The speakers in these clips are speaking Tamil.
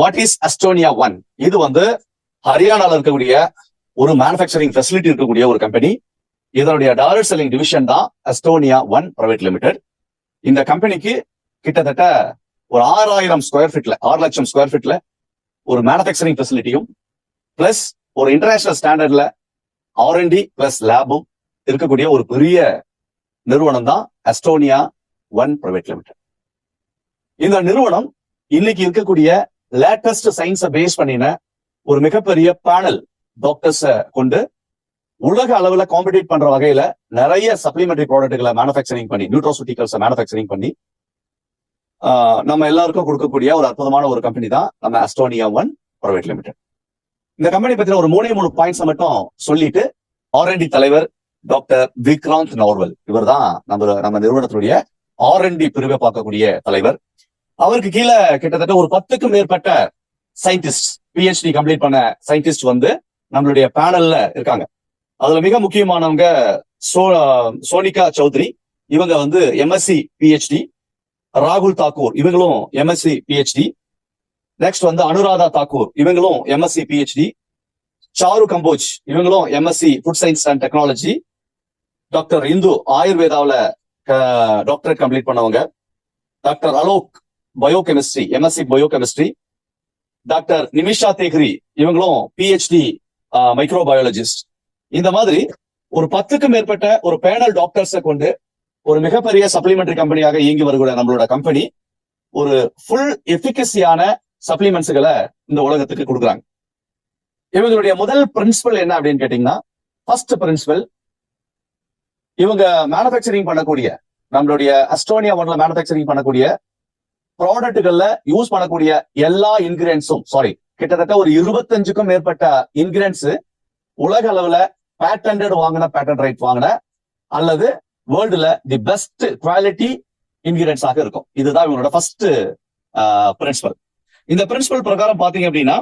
What is அஸ்டோனியா one? இது வந்து ஹரியானால இருக்கக்கூடிய ஒரு மேனுஃபேக்சரிங் ஃபெசிலிட்டி இருக்கக்கூடிய ஒரு கம்பெனி. இதனுடைய டைரக்ட் செல்லிங் டிவிஷன் தான் அஸ்டோனியா ஒன் பிரைவேட் லிமிடெட். இந்த கம்பெனிக்கு கிட்டத்தட்ட ஒரு 6,000 ஸ்கொயர் ஃபீட்ல 6 லட்சம் ஸ்கொயர் ஃபீட்ல ஒரு மேனுஃபேக்சரிங் ஃபெசிலிட்டியும் பிளஸ் ஒரு இன்டர்நேஷனல் ஸ்டாண்டர்ட்ல R&D பிளஸ் லேபும் இருக்கக்கூடிய ஒரு பெரிய நிறுவனம் தான் அஸ்டோனியா ஒன் பிரைவேட் லிமிடெட். இந்த நிறுவனம் இன்னைக்கு இருக்கக்கூடிய லேட்டஸ்ட் சயின்ஸை பேஸ் பண்ணின ஒரு மிகப்பெரிய பேனல் டாக்டர்ஸை கொண்டு உலக அளவுல காம்படிட் பண்ற வகையில நிறைய சப்ளிமெண்டரி ப்ராடக்ட்களை மேனுஃபேக்சரிங் பண்ணி நியூட்ராசூட்டிகல்ஸ் மேனுஃபேக்சரிங் பண்ணி நம்ம எல்லாருக்கும் கொடுக்கக்கூடிய ஒரு அற்புதமான ஒரு கம்பெனி தான் நம்ம அஸ்டோனியா ஒன் பிரைவேட் லிமிடெட். இந்த கம்பெனி பத்தின ஒரு 3 பாயிண்ட்ஸ் மட்டும் சொல்லிட்டு R&D தலைவர் டாக்டர் விக்ராந்த் நோர்வல், இவர் தான் நம்ம நிறுவனத்துடைய R&D பிரிவை பார்க்கக்கூடிய தலைவர். அவருக்கு கீழே கிட்டத்தட்ட ஒரு 10க்கும் மேற்பட்ட சயின்டிஸ்ட், PhD கம்ப்ளீட் பண்ண சயின்டிஸ்ட் வந்து நம்மளுடைய பேனல்ல இருக்காங்க. அதுல மிக முக்கியமானவங்க சோனிகா சௌத்ரி, இவங்க வந்து MSc PhD. ராகுல் தாக்கூர், இவங்களும் MSc PhD. நெக்ஸ்ட் வந்து அனுராதா தாக்கூர், இவங்களும் MSc PhD. சாரு கம்போஜ், இவங்களும் MSc food science and technology. Doctor Indu ஆயுர்வேதாவில டாக்டரேட் கம்ப்ளீட் பண்ணவங்க. Doctor Alok biochemistry, MSc biochemistry. Doctor Nimisha Tekri, இவங்களும் PhD மைக்ரோபயாலஜிஸ்ட். இந்த மாதிரி ஒரு 10க்கும் மேற்பட்ட ஒரு பேனல் டாக்டர்ஸை கொண்டு ஒரு மிகப்பெரிய சப்ளிமெண்டரி கம்பெனியாக இயங்கி வருகிற நம்மளோட கம்பெனி ஒரு ஃபுல் எஃபிகசியான சப்ளிமெண்ட்ஸ்களை இந்த உலகத்துக்கு கொடுக்குறாங்க. இவங்களுடைய முதல் பிரின்சிபல் என்ன அப்படின்னு கேட்டீங்கன்னா, ஃபர்ஸ்ட் பிரின்சிபல், இவங்க மேனுஃபேக்சரிங் பண்ணக்கூடிய நம்மளுடைய அஸ்டோனியா ஒன்ல மேனுஃபேக்சரிங் பண்ணக்கூடிய ப்ராடக்ட்கள்ல யூஸ் பண்ணக்கூடிய எல்லா இன்கிரியன்ஸும் கிட்டத்தட்ட ஒரு 25க்கும் மேற்பட்ட இன்கிரியன்ஸ் உலக அளவுல பேட்டன்ட் ரைட் வாங்கின அல்லது வேர்ல்டுல தி பெஸ்ட் குவாலிட்டி இன்கிரியன்ஸாக இருக்கும். இதுதான் இவங்களோட ஃபர்ஸ்ட் பிரின்சிபல். இந்த பிரின்சிபல் பிரகாரம் பாத்தீங்க அப்படின்னா,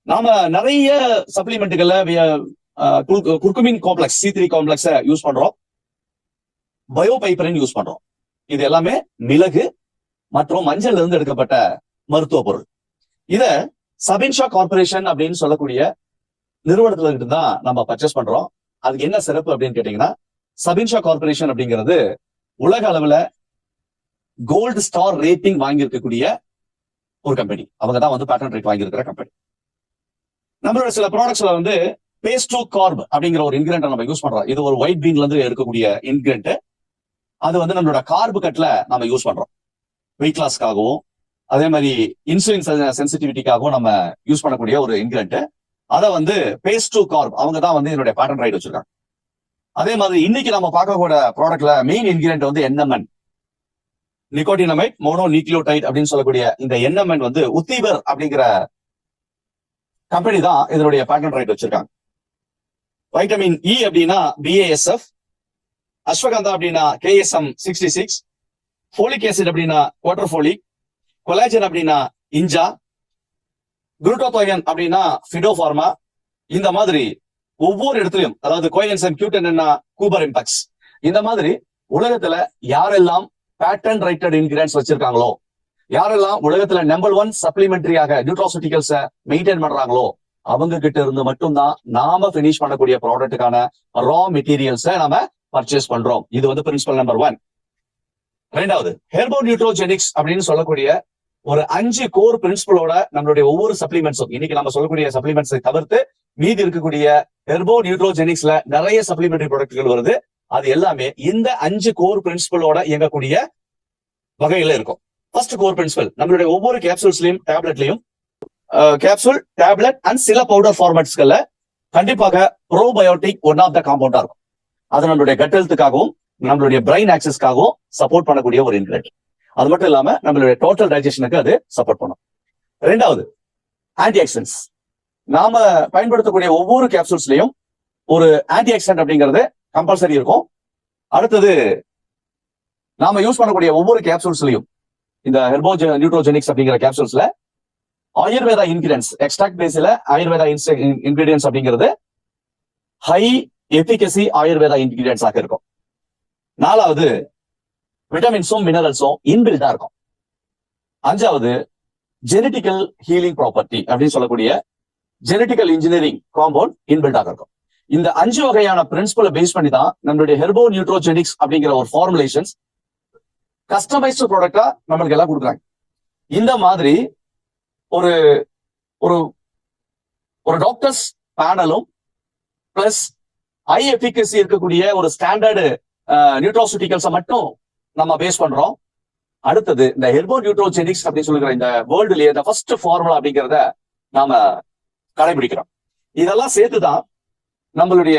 நாம நிறைய சப்ளிமெண்ட்டுகள்ல குர்குமின் காம்ப்ளெக்ஸ் C3 காம்ப்ளெக்ஸ யூஸ் பண்றோம், பயோபைப்பரின் யூஸ் பண்றோம். இது எல்லாமே மிளகு மற்றும் மஞ்சள்ல இருந்து எடுக்கப்பட்ட மருத்துவ பொருள். இத சபின்ஷா கார்பரேஷன் அப்படின்னு சொல்லக்கூடிய நிறுவனத்துல இருந்து தான் நம்ம பர்ச்சேஸ் பண்றோம். அதுக்கு என்ன சிறப்பு அப்படின்னு கேட்டீங்கன்னா, சபின்ஷா கார்பரேஷன் அப்படிங்கிறது உலக அளவுல கோல்டு ஸ்டார் ரேட்டிங் வாங்கி இருக்கக்கூடிய ஒரு கம்பெனி. அவங்க தான் வந்து பேட்டன் ரேட் வாங்கி இருக்கிற கம்பெனி. நம்மளோட சில ப்ராடக்ட்ஸ்ல வந்து பேஸ்டோ கார்ப் அப்படிங்கிற ஒரு இன்கிரியன்ட் நம்ம யூஸ் பண்றோம். இது ஒரு ஒயிட் பீன்ல இருந்து எடுக்கக்கூடிய இன்கிரியன்ட். அது வந்து நம்மளோட கார்பு கட்ல நம்ம யூஸ் பண்றோம். வெயிட் லாஸ்க்காகவும் அதே மாதிரி இன்சுலின் சென்சிட்டிவிட்டிக்காகவும் நம்ம யூஸ் பண்ணக்கூடிய ஒரு இன்கிரியன்ட். அதை வந்து பேஸ்டோ கார்ப் அவங்க தான் வந்து என்னுடைய பேட்டன் ரைட் வச்சிருக்காங்க. அதே மாதிரி இன்னைக்கு நம்ம பார்க்கக்கூடிய ப்ராடக்ட்ல மெயின் இன்கிரியன்ட் வந்து NMN, நிக்கோட்டினமைட் மோனோ நியூக்ளியோடைட் அப்படின்னு சொல்லக்கூடிய இந்த NMN வந்து உத்தீபர் அப்படிங்கிற கம்பெனி தான் இதனுடைய பேட்டன் ரைட் வச்சிருக்காங்க. வைட்டமின் E அப்படின்னா BASF, அஸ்வகந்தா அப்படின்னா KSM 66, ஃபோலிக் ஆசிட் அப்படின்னா குவாட்டர்ஃபோலிக், கொலாஜன் அப்படின்னா இன்ஜா, குளுட்டோதயோன் அப்படின்னா ஃபிடோஃபார்மா. இந்த மாதிரி ஒவ்வொரு இடத்துலயும், அதாவது கோஎன்சைம் Q10 கூபர் இம்பாக்ஸ், இந்த மாதிரி உலகத்துல யாரெல்லாம் பேட்டன் ரைட்டட் இன்கிரியன்ட்ஸ் வச்சிருக்காங்களோ, யாரெல்லாம் உலகத்துல நம்பர் 1 சப்ளிமெண்டரியாக நியூட்ராசூட்டிகல்ஸ மெயின்டைன் பண்றாங்களோ, அவங்க கிட்ட இருந்து மட்டும்தான் நாம பினிஷ் பண்ணக்கூடிய ப்ராடக்ட்டுக்கான ரா மெட்டீரியல்ஸை நாம பர்ச்சேஸ் பண்றோம். இது வந்து பிரின்சிபல் நம்பர் 1. ரெண்டாவது, ஹெர்போ நியூட்ரோஜெனிக்ஸ் அப்படின்னு சொல்லக்கூடிய ஒரு 5 கோர் பிரின்சிபலோட நம்மளுடைய ஒவ்வொரு சப்ளிமெண்ட்ஸும், இன்னைக்கு நம்ம சொல்லக்கூடிய சப்ளிமெண்ட்ஸை தவிர்த்து மீதி இருக்கக்கூடிய ஹெர்போ நியூட்ரோஜெனிக்ஸ்ல நிறைய சப்ளிமெண்டரி ப்ராடக்ட்கள் வருது. அது எல்லாமே இந்த 5 கோர் பிரின்சிபலோட இயங்கக்கூடிய வகையில இருக்கும். ஃபர்ஸ்ட் கோர் பிரின்சிபல், நம்மளுடைய ஒவ்வொரு கேப்சூல்ஸ்லயும் டேப்லெட்லயும் கேப்சூல், டேப்லெட் அண்ட் சில பவுடர் ஃபார்மேட்ஸ்கள்ல கண்டிப்பாக ப்ரோபயோட்டிக் ஒன் ஆஃப் த காம்பவுண்டா இருக்கும். அது நம்மளுடைய கட் ஹெல்த்துக்காகவும் நம்மளுடைய பிரைன் ஆக்சஸ்க்காகவும் சப்போர்ட் பண்ணக்கூடிய ஒரு இன்கிரியன்ட். அது மட்டும் இல்லாம நம்மளுடைய டோட்டல் டைஜஷனுக்கு அது சப்போர்ட் பண்ணும். ரெண்டாவது, ஆன்டி ஆக்சிடென்ட்ஸ். நாம பயன்படுத்தக்கூடிய ஒவ்வொரு கேப்சூல்ஸ்லயும் ஒரு ஆன்டி ஆக்சிடென்ட் அப்படிங்கிறது கம்பல்சரி இருக்கும். அடுத்தது, நாம யூஸ் பண்ணக்கூடிய ஒவ்வொரு கேப்சூல்ஸ்லயும் இந்த ஹெர்போ நியூட்ரோஜெனிக்ஸ் அப்படிங்கிற கேப்சூல்ஸ்ல ஆயுர்வேதா இன்கிரியன்ஸ், எக்ஸ்ட்ராக்ட் பேஸ்ல ஆயுர்வேதா இன்கிரியன்ஸ் அப்படிங்கிறது ஹை எஃபிகசி ஆயுர்வேதா இன்கிரியன்ஸாக இருக்கும். நாலாவது, விட்டமின்ஸும் மினரல்ஸும் இன்பில்டா இருக்கும். அஞ்சாவது, ஜெனட்டிக்கல் ஹீலிங் ப்ராப்பர்ட்டி அப்படின்னு சொல்லக்கூடிய ஜெனட்டிக்கல் இன்ஜினியரிங் காம்பவுண்ட் இன்பில்டாக இருக்கும். இந்த 5 வகையான பிரின்சிபலை பேஸ் பண்ணி தான் நம்மளுடைய ஹெர்போ நியூட்ரோஜெனிக்ஸ் அப்படிங்கிற ஒரு ஃபார்முலேஷன்ஸ் கஸ்டமைஸ்டு ப்ராடக்டா நம்மளுக்கு எல்லாம் கொடுக்குறாங்க. இந்த மாதிரி ஒரு ஒரு ஒரு டாக்டர்ஸ் பேனலும் பிளஸ் ஹை எஃபிகசி இருக்கக்கூடிய ஒரு ஸ்டாண்டர்டு நியூட்ராசூட்டிகல்ஸை மட்டும் நம்ம பேஸ் பண்றோம். அடுத்தது இந்த ஹெர்போ நியூட்ரோஜெனிக்ஸ் அப்படின்னு சொல்லுகிற இந்த வேர்ல்டுலயே இந்த ஃபர்ஸ்ட் ஃபார்முலா அப்படிங்கிறத நாம கடைபிடிக்கிறோம். இதெல்லாம் சேர்த்துதான் நம்மளுடைய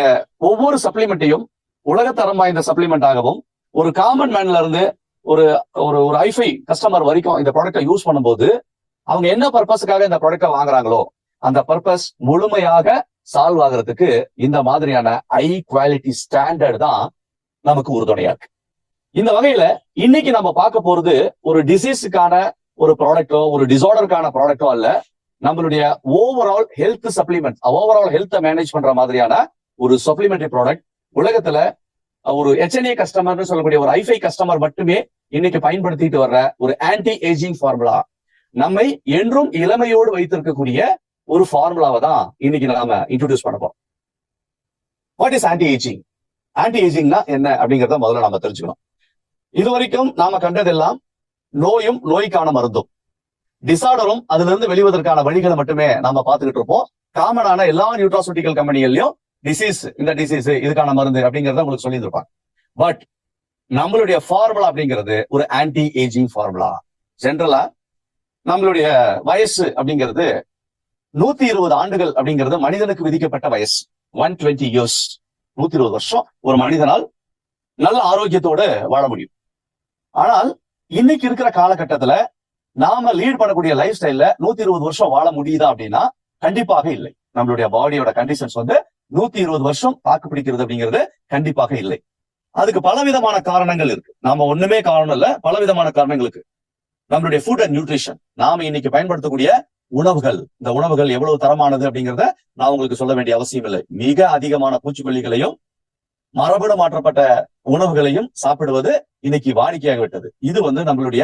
ஒவ்வொரு சப்ளிமெண்ட்டையும் உலகத்தரம் வாய்ந்த சப்ளிமெண்ட் ஆகவும் ஒரு காமன் மேன்ல இருந்து ஒரு ஒரு ஒரு ஐஃபை கஸ்டமர் வரைக்கும் இந்த ப்ராடக்டை யூஸ் பண்ணும்போது அவங்க என்ன பர்பஸுக்காக இந்த ப்ராடக்டை வாங்குறாங்களோ அந்த பர்பஸ் முழுமையாக சால்வ் ஆகிறதுக்கு இந்த மாதிரியான ஹை குவாலிட்டி ஸ்டாண்டர்ட் தான் நமக்கு உறுதுணையா இருக்கு. இந்த வகையில இன்னைக்கு நம்ம பார்க்க போறது ஒரு டிசீஸுக்கான ஒரு ப்ராடக்டோ ஒரு டிசார்டருக்கான ப்ராடக்டோ அல்ல, நம்மளுடைய overall health supplement, overall health manage பண்ற மாதிரியான ஒரு சப்ளிமெண்டரி ப்ராடக்ட். உலகத்துல ஒரு HNA கஸ்டமர்னு சொல்லக்கூடிய ஒரு ஐஃபை கஸ்டமர் மட்டுமே இன்னைக்கு பயன்படுத்திட்டு வர்ற ஒரு ஆன்டி ஏஜிங் ஃபார்முலா, நம்மை என்றும் இளமையோடு வைத்திருக்கக்கூடிய ஒரு ஃபார்முலாவை தான் இன்னைக்கு நாம இன்ட்ரோடியூஸ் பண்ண போறோம். What is anti ageing? Anti ஏஜிங்னா என்ன அப்படிங்கறத முதல்ல நாம தெரிஞ்சுக்கணும். இதுவரைக்கும் நாம கண்டதெல்லாம் நோயும் நோய்க்கான மருந்தும், டிசார்டரும் அதுல இருந்து வெளிவதற்கான வழிகளை மட்டுமே நாம பார்த்துக்கிட்டு இருப்போம். காமனான எல்லா நியூட்ராசூட்டிக்கல் கம்பெனிகள்லயும் டிசீஸ், இந்த டிசீஸ் இதுக்கான மருந்து அப்படிங்கறத உங்களுக்கு சொல்லி இருப்பாங்க. பட் நம்மளுடைய ஃபார்முலா அப்படிங்கிறது ஒரு ஆன்டி ஏஜிங் ஃபார்முலா. ஜென்ரலா நம்மளுடைய வயசு அப்படிங்கிறது 120 ஆண்டுகள் அப்படிங்கிறது மனிதனுக்கு விதிக்கப்பட்ட வயசு. 120 இயர்ஸ், 120 வருஷம் ஒரு மனிதனால் நல்ல ஆரோக்கியத்தோட வாழ முடியும். ஆனால் இன்னைக்கு இருக்கிற காலகட்டத்துல நாம லீட் பண்ணக்கூடிய லைஃப் ஸ்டைல்ல 120 வருஷம் வாழ முடியுதா அப்படின்னா கண்டிப்பாக இல்லை. நம்மளுடைய பாடியோட கண்டிஷன்ஸ் 120 வருஷம் தாக்கு பிடிக்கிறது அப்படிங்கிறது கண்டிப்பாக இல்லை. அதுக்கு பலவிதமான காரணங்கள் இருக்கு. நாம ஒண்ணுமே காரணம் இல்ல, பலவிதமான காரணங்களுக்கு. நம்மளுடைய ஃபுட் அண்ட் நியூட்ரிஷன், நாம இன்னைக்கு பயன்படுத்தக்கூடிய உணவுகள், இந்த உணவுகள் எவ்வளவு தரமானது அப்படிங்கிறத நான் உங்களுக்கு சொல்ல வேண்டிய அவசியம் இல்லை. மிக அதிகமான பூச்சிக்கொல்லிகளையும் மரபணு மாற்றப்பட்ட உணவுகளையும் சாப்பிடுவது இன்னைக்கு வாடிக்கையாக விட்டது. இது நம்மளுடைய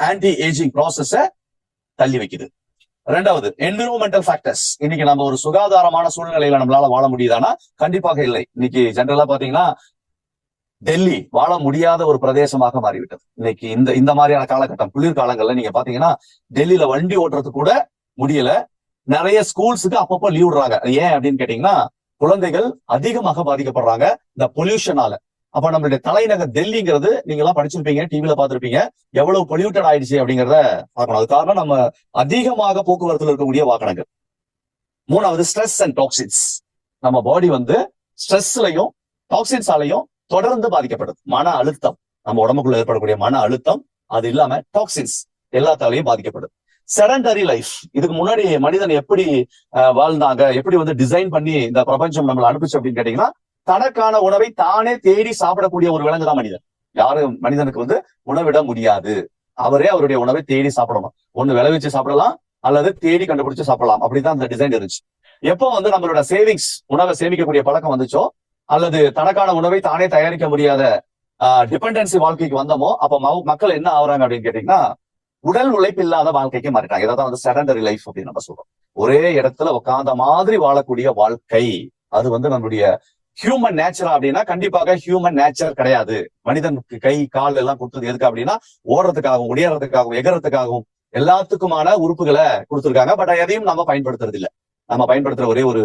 ஆன்டி ஏஜிங் ப்ராசஸ தள்ளி வைக்குது. ரெண்டாவது, என்விரான்மெண்டல் ஃபேக்டர்ஸ். இன்னைக்கு நம்ம ஒரு சுகாதாரமான சூழ்நிலையில நம்மளால வாழ முடியுதானா? கண்டிப்பாக இல்லை. இன்னைக்கு ஜென்ரலா பாத்தீங்கன்னா டெல்லி வாழ முடியாத ஒரு பிரதேசமாக மாறிவிட்டது. இன்னைக்கு இந்த மாதிரியான காலகட்டம், குளிர்காலங்கள்ல நீங்க பாத்தீங்கன்னா டெல்லியில வண்டி ஓட்டுறது கூட முடியல. நிறைய ஸ்கூல்ஸுக்கு அப்பப்போ லீவ் விடுறாங்க. ஏன் அப்படின்னு கேட்டீங்கன்னா குழந்தைகள் அதிகமாக பாதிக்கப்படுறாங்க இந்த பொல்யூஷனால. அப்ப நம்மளுடைய தலைநகர் டெல்லிங்கிறது நீங்க எல்லாம் படிச்சிருப்பீங்க, டிவில பாத்திருப்பீங்க, எவ்வளவு பொல்யூட்டட் ஆயிடுச்சு அப்படிங்கிறத பார்க்கணும். அது காரணம் நம்ம அதிகமாக போக்குவரத்துல இருக்கக்கூடிய வாகனங்கள். மூணாவது, ஸ்ட்ரெஸ் அண்ட் டாக்ஸின்ஸ். நம்ம பாடி ஸ்ட்ரெஸ்லயும் டாக்ஸின்ஸாலையும் தொடர்ந்து பாதிக்கப்படுது. மன அழுத்தம், நம்ம உடம்புக்குள்ள ஏற்படக்கூடிய மன அழுத்தம், அது இல்லாம டாக்ஸின்ஸ் எல்லாத்தாலையும் பாதிக்கப்படுது. Sedentary life. இதுக்கு முன்னாடி மனிதன் எப்படி வாழ்ந்தாங்க, எப்படி டிசைன் பண்ணி இந்த பிரபஞ்சம் நம்மளை அனுப்பிச்சு அப்படின்னு கேட்டீங்கன்னா தனக்கான உணவை தானே தேடி சாப்பிடக்கூடிய ஒரு விலங்கு தான் மனிதன். யாரும் மனிதனுக்கு உணவிட முடியாது. அவரே அவருடைய உணவை தேடி சாப்பிடணும். ஒண்ணு விளைவிச்சு சாப்பிடலாம் அல்லது தேடி கண்டுபிடிச்சு சாப்பிடலாம். அப்படிதான் அந்த டிசைன் இருந்துச்சு. எப்போ நம்மளோட சேவிங்ஸ், உணவை சேமிக்கக்கூடிய பழக்கம் வந்துச்சோ, அல்லது தனக்கான உணவை தானே தயாரிக்க முடியாத டிபெண்டன்சி வாழ்க்கைக்கு வந்தோமோ, அப்ப மக்கள் என்ன ஆகுறாங்க அப்படின்னு கேட்டீங்கன்னா உடல் உழைப்பு இல்லாத வாழ்க்கைக்கு மாறிட்டாங்க. இதான் செடன்டரி லைஃப் அப்படின்னு நம்ம சொல்றோம். ஒரே இடத்துல உட்கார்ந்த மாதிரி வாழக்கூடிய வாழ்க்கை. அது நம்மளுடைய ஹியூமன் நேச்சரா அப்படின்னா கண்டிப்பாக ஹியூமன் நேச்சர் கிடையாது. மனிதனுக்கு கை கால் எல்லாம் கொடுத்தது எதுக்கு அப்படின்னா ஓடுறதுக்காகவும் உடையறதுக்காகவும் எகறதுக்காகவும் எல்லாத்துக்குமான உறுப்புகளை கொடுத்துருக்காங்க. பட் எதையும் நம்ம பயன்படுத்துறது இல்லை. நம்ம பயன்படுத்துற ஒரே ஒரு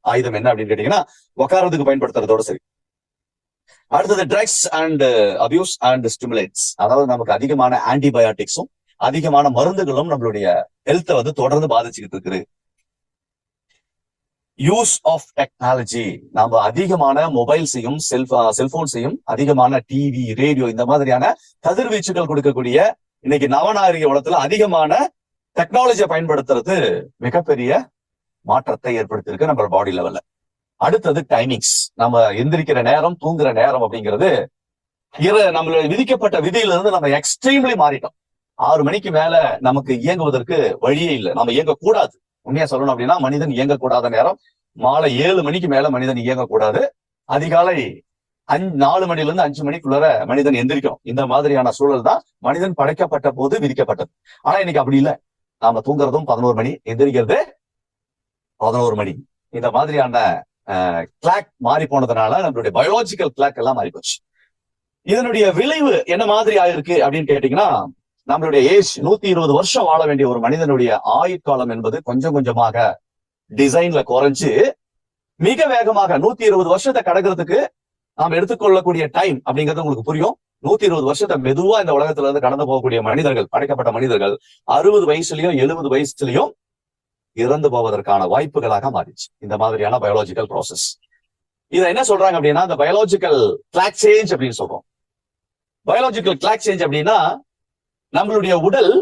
ஆயுதம் என்ன அப்படின்னு கேட்டீங்கன்னா உட்காரத்துக்கு பயன்படுத்துறதோட சரி. அடுத்தது drugs and abuse and stimulants. அதாவது நமக்கு அதிகமான ஆன்டிபயோட்டிக்ஸும் அதிகமான மருந்துகளும் நம்மளுடைய ஹெல்த்தை தொடர்ந்து பாதிச்சுக்கிட்டு இருக்கு. Use of technology. நம்ம அதிகமான மொபைல்ஸையும் செல்போன்ஸையும் அதிகமான டிவி, ரேடியோ இந்த மாதிரியான கதிர்வீச்சுகள் கொடுக்கக்கூடிய இன்னைக்கு நவநாகரிக உலகத்துல அதிகமான டெக்னாலஜியை பயன்படுத்துறது மிகப்பெரிய மாற்றத்தை ஏற்படுத்தியிருக்கு நம்ம பாடி லெவல்ல. அடுத்தது டைமிங்ஸ். நம்ம எந்திரிக்கிற நேரம், தூங்குற நேரம் அப்படிங்கிறது நம்மள விதிக்கப்பட்ட விதியில இருந்து நம்ம எக்ஸ்ட்ரீம்லி மாறிட்டோம். 6 மணிக்கு மேல நமக்கு இயங்குவதற்கு வழியே இல்லை. நம்ம இயங்கக்கூடாது. உண்மையா சொல்லணும் அப்படின்னா மனிதன் இயங்கக்கூடாத நேரம் மாலை 7 மணிக்கு மேல மனிதன் இயங்கக்கூடாது. அதிகாலை 4 மணில இருந்து 5 மணிக்குள்ளார மனிதன் எந்திரிக்கும். இந்த மாதிரியான சூழல் தான் மனிதன் படைக்கப்பட்ட போது விதிக்கப்பட்டது. ஆனா இன்னைக்கு அப்படி இல்லை. நாம தூங்குறதும் 11 மணி, எந்திரிக்கிறது 11 மணி. இந்த மாதிரியான கிளாக் மாறி போனதுனால நம்மளுடைய பயாலஜிக்கல் கிளாக் எல்லாம் மாறி போச்சு. இதனுடைய விளைவு என்ன மாதிரி ஆயிருக்கு அப்படின்னு கேட்டீங்கன்னா, நம்மளுடைய ஏஜ் 120 வருஷம் வாழ வேண்டிய ஒரு மனிதனுடைய ஆயுட்காலம் என்பது கொஞ்சம் கொஞ்சமாக டிசைன்ல குறைஞ்சு மிக வேகமாக 120 வருஷத்தை கடக்கிறதுக்கு நாம் எடுத்துக்கொள்ளக்கூடிய டைம் அப்படிங்கிறது உங்களுக்கு புரியும். 120 வருஷத்தை மெதுவா இந்த உலகத்துல இருந்து கடந்து போகக்கூடிய மனிதர்கள், படைக்கப்பட்ட மனிதர்கள் 60 வயசுலயும் 70 வயசுலயும் இறந்து போவதற்கான வாய்ப்புகளாக மாறிச்சு இந்த மாதிரியான பயாலஜிக்கல் ப்ராசஸ். இதை என்ன சொல்றாங்க அப்படின்னா, இந்த பயாலஜிக்கல் கிளாக் சேஞ்ச் அப்படின்னு சொல்றோம். பயாலஜிக்கல் கிளாக் சேஞ்ச் அப்படின்னா, நம்மளுடைய உடல்,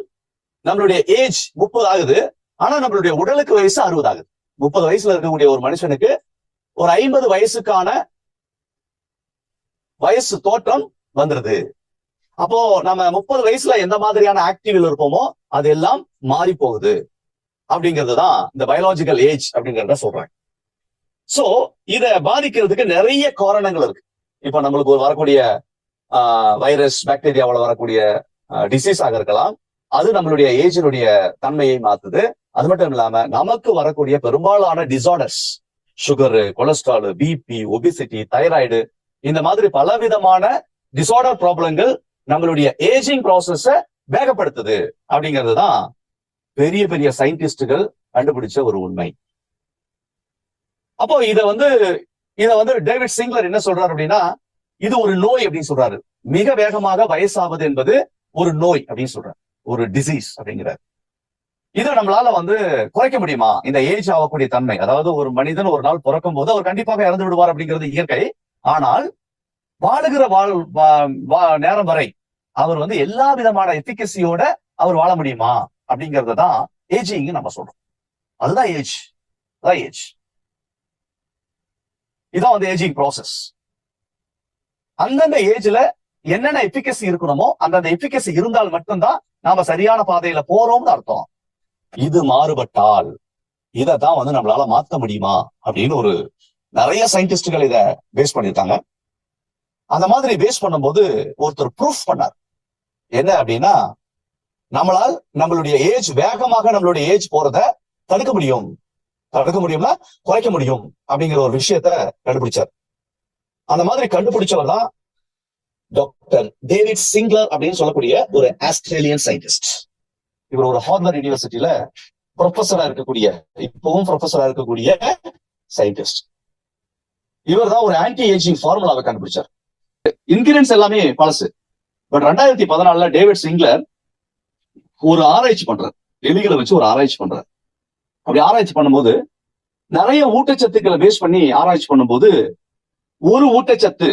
நம்மளுடைய ஏஜ் 30 ஆகுது, ஆனா நம்மளுடைய உடலுக்கு வயசு 60 ஆகுது. 30 வயசுல இருக்கக்கூடிய ஒரு மனுஷனுக்கு ஒரு 50 வயசுக்கான வயசு தோற்றம் வந்துருது. அப்போ நம்ம 30 வயசுல எந்த மாதிரியான ஆக்டிவ்ல இருப்போமோ அது எல்லாம் மாறி போகுது அப்படிங்கிறது தான் இந்த பயாலஜிக்கல் ஏஜ் அப்படிங்கிறத சொல்றாங்க. சோ இத பாதிக்கிறதுக்கு நிறைய காரணங்கள் இருக்கு. இப்ப நம்மளுக்கு ஒரு வரக்கூடிய வைரஸ், பாக்டீரியாவோட வரக்கூடிய டிசீஸ் ஆக இருக்கலாம். அது நம்மளுடைய ஏஜினுடைய தன்மையை மாத்துது. அது மட்டும் இல்லாம நமக்கு வரக்கூடிய பெரும்பாலான disorders, sugar, cholesterol, BP, obesity, thyroid, இந்த மாதிரி பலவிதமான டிசார்டர் ப்ராப்ளங்கள் நம்மளுடைய ஏஜிங் ப்ராசஸ வேகப்படுத்துது அப்படிங்கிறது தான் பெரிய பெரிய சயின்டிஸ்டுகள் கண்டுபிடிச்ச ஒரு உண்மை. அப்போ இத வந்து டேவிட் சிங்லர் என்ன சொல்றாரு அப்படின்னா, இது ஒரு நோய் அப்படின்னு சொல்றாரு. மிக வேகமாக வயசாவது என்பது ஒரு நோய் அப்படின்னு சொல்றாரு, ஒரு டிசீஸ் அப்படிங்கிறார். இதை நம்மளால குறைக்க முடியுமா? இந்த ஏஜ் ஆகக்கூடிய தன்மை, அதாவது ஒரு மனிதன் ஒரு நாள் பிறக்கும் போது அவர் கண்டிப்பாக இறந்து விடுவார் அப்படிங்கிறது இயற்கை. ஆனால் வாழுகிற நேரம் வரை அவர் எல்லா விதமான எஃபிகசியோட அவர் வாழ முடியுமா அப்படிங்கறத தான் ஏஜிங் நம்ம சொல்றோம். அதுதான் ஏஜ். இதான் ஏஜிங் ப்ராசஸ். அந்தந்த ஏஜ்ல என்னென்ன எஃபிகசி இருக்கணுமோ அந்தந்த எஃபிகசி இருந்தால் மட்டும்தான் நாம சரியான பாதையில போறோம்னு அர்த்தம். இது மாறுபட்டால் இதான் நம்மளால மாத்த முடியுமா அப்படின்னு ஒரு நிறைய சயின்டிஸ்டுகள் இத பேஸ் பண்ணிருக்காங்க. அந்த மாதிரி பேஸ் பண்ணும்போது ஒருத்தர் ப்ரூஃப் பண்ணார். என்ன அப்படின்னா, நம்மளால் நம்மளுடைய ஏஜ் வேகமாக நம்மளுடைய ஏஜ் போறத தடுக்க முடியும்னா குறைக்க முடியும் அப்படிங்கிற ஒரு விஷயத்த கண்டுபிடிச்சார். அந்த மாதிரி கண்டுபிடிச்சவர் தான் டாக்டர் டேவிட் சிங்லர் அப்படின்னு சொல்லக்கூடிய ஒரு ஆஸ்திரேலியன் சயின்டிஸ்ட். இவர் ஒரு ஹார்வர்ட் யூனிவர்சிட்டியில இப்பவும் ப்ரொஃபஸரா இருக்கக்கூடிய சயின்டிஸ்ட். இவர் தான் ஒரு ஆன்டி ஏஜிங் ஃபார்முலாவை கண்டுபிடிச்சார். இன்கிரியன்ஸ் எல்லாமே பழசு. பட் 2014 டேவிட் சிங்லர் ஒரு ஆராய்ச்சி பண்றார். எலிகளை வச்சு ஒரு ஆராய்ச்சி பண்றார். அப்படி ஆராய்ச்சி பண்ணும்போது நிறைய ஊட்டச்சத்துக்களை பேஸ் பண்ணி ஆராய்ச்சி பண்ணும்போது ஒரு ஊட்டச்சத்து,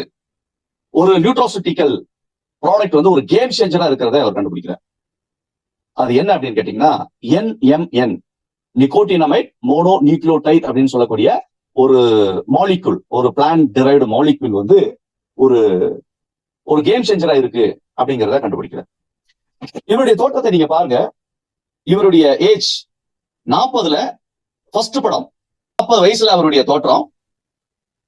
ஒரு நியூட்ராசூட்டிக்கல் ப்ராடக்ட் ஒரு கேம் சேஞ்சரா இருக்கிறத அவர் கண்டுபிடிக்கிறார். அது என்ன அப்படின்னு கேட்டீங்கன்னா, NMN, நிக்கோட்டினமைட் மோனோ நியூக்ளியோடைட் அப்படின்னு சொல்லக்கூடிய ஒரு மாலிகுல், ஒரு பிளான்ட் டிரைவ்டு மாலிகுல் ஒரு கேம் சேஞ்சரா இருக்கு அப்படிங்கிறத கண்டுபிடிக்கிறார். இவருடைய தோற்றத்தை நீங்க பாருங்க. இவருடைய ஏஜ் 40ல ஃபர்ஸ்ட் படம், 40 வயசுல அவருடைய தோற்றம்.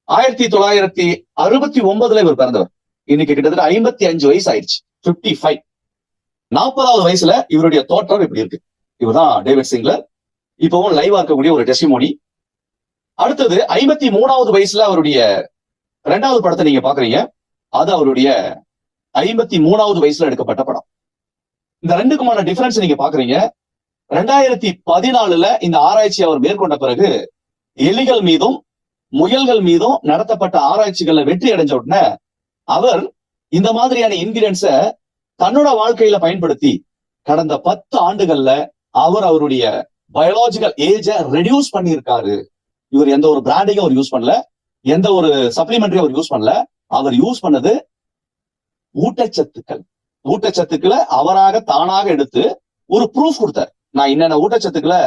1969 இவர் பிறந்தவர். இன்னைக்கு கிட்டத்தட்ட 55 வயசு ஆயிடுச்சு, 55. 40வது வயசுல இவருடைய தோற்றம் இப்படி இருக்கு. இவர்தான் டேவிட் சிங்லர். இப்பவும் லைவா இருக்கக்கூடிய ஒரு டெஸ்டிமோனி. அடுத்தது 53வது வயசுல அவருடைய 2வது படத்தை நீங்க பாக்குறீங்க. அது அவருடைய 53வது வயசுல எடுக்கப்பட்ட படம். இந்த ரெண்டுக்குமான டிஃபரன்ஸ் நீங்க பாக்குறீங்க. 2014 இந்த ஆராய்ச்சி அவர் மேற்கொண்ட பிறகு எலிகள் மீதும் முயல்கள் மீதும் நடத்தப்பட்ட ஆராய்ச்சிகள்ல வெற்றி அடைஞ்ச உடனே அவர் இந்த மாதிரியான இன்கிரியன்ஸ தன்னோட வாழ்க்கையில பயன்படுத்தி கடந்த 10 ஆண்டுகள்ல அவருடைய பயாலஜிக்கல் ஏஜ ரெடியூஸ் பண்ணியிருக்காரு. இவர் எந்த ஒரு பிராண்டிங்கும் அவர் யூஸ் பண்ணல, எந்த ஒரு சப்ளிமெண்டரி அவர் யூஸ் பண்ணல. அவர் யூஸ் பண்ணது ஊட்டச்சத்துக்களை அவராக தானாக எடுத்து ஒரு ப்ரூஃப் கொடுத்தார். நான் என்னென்ன ஊட்டச்சத்துக்களை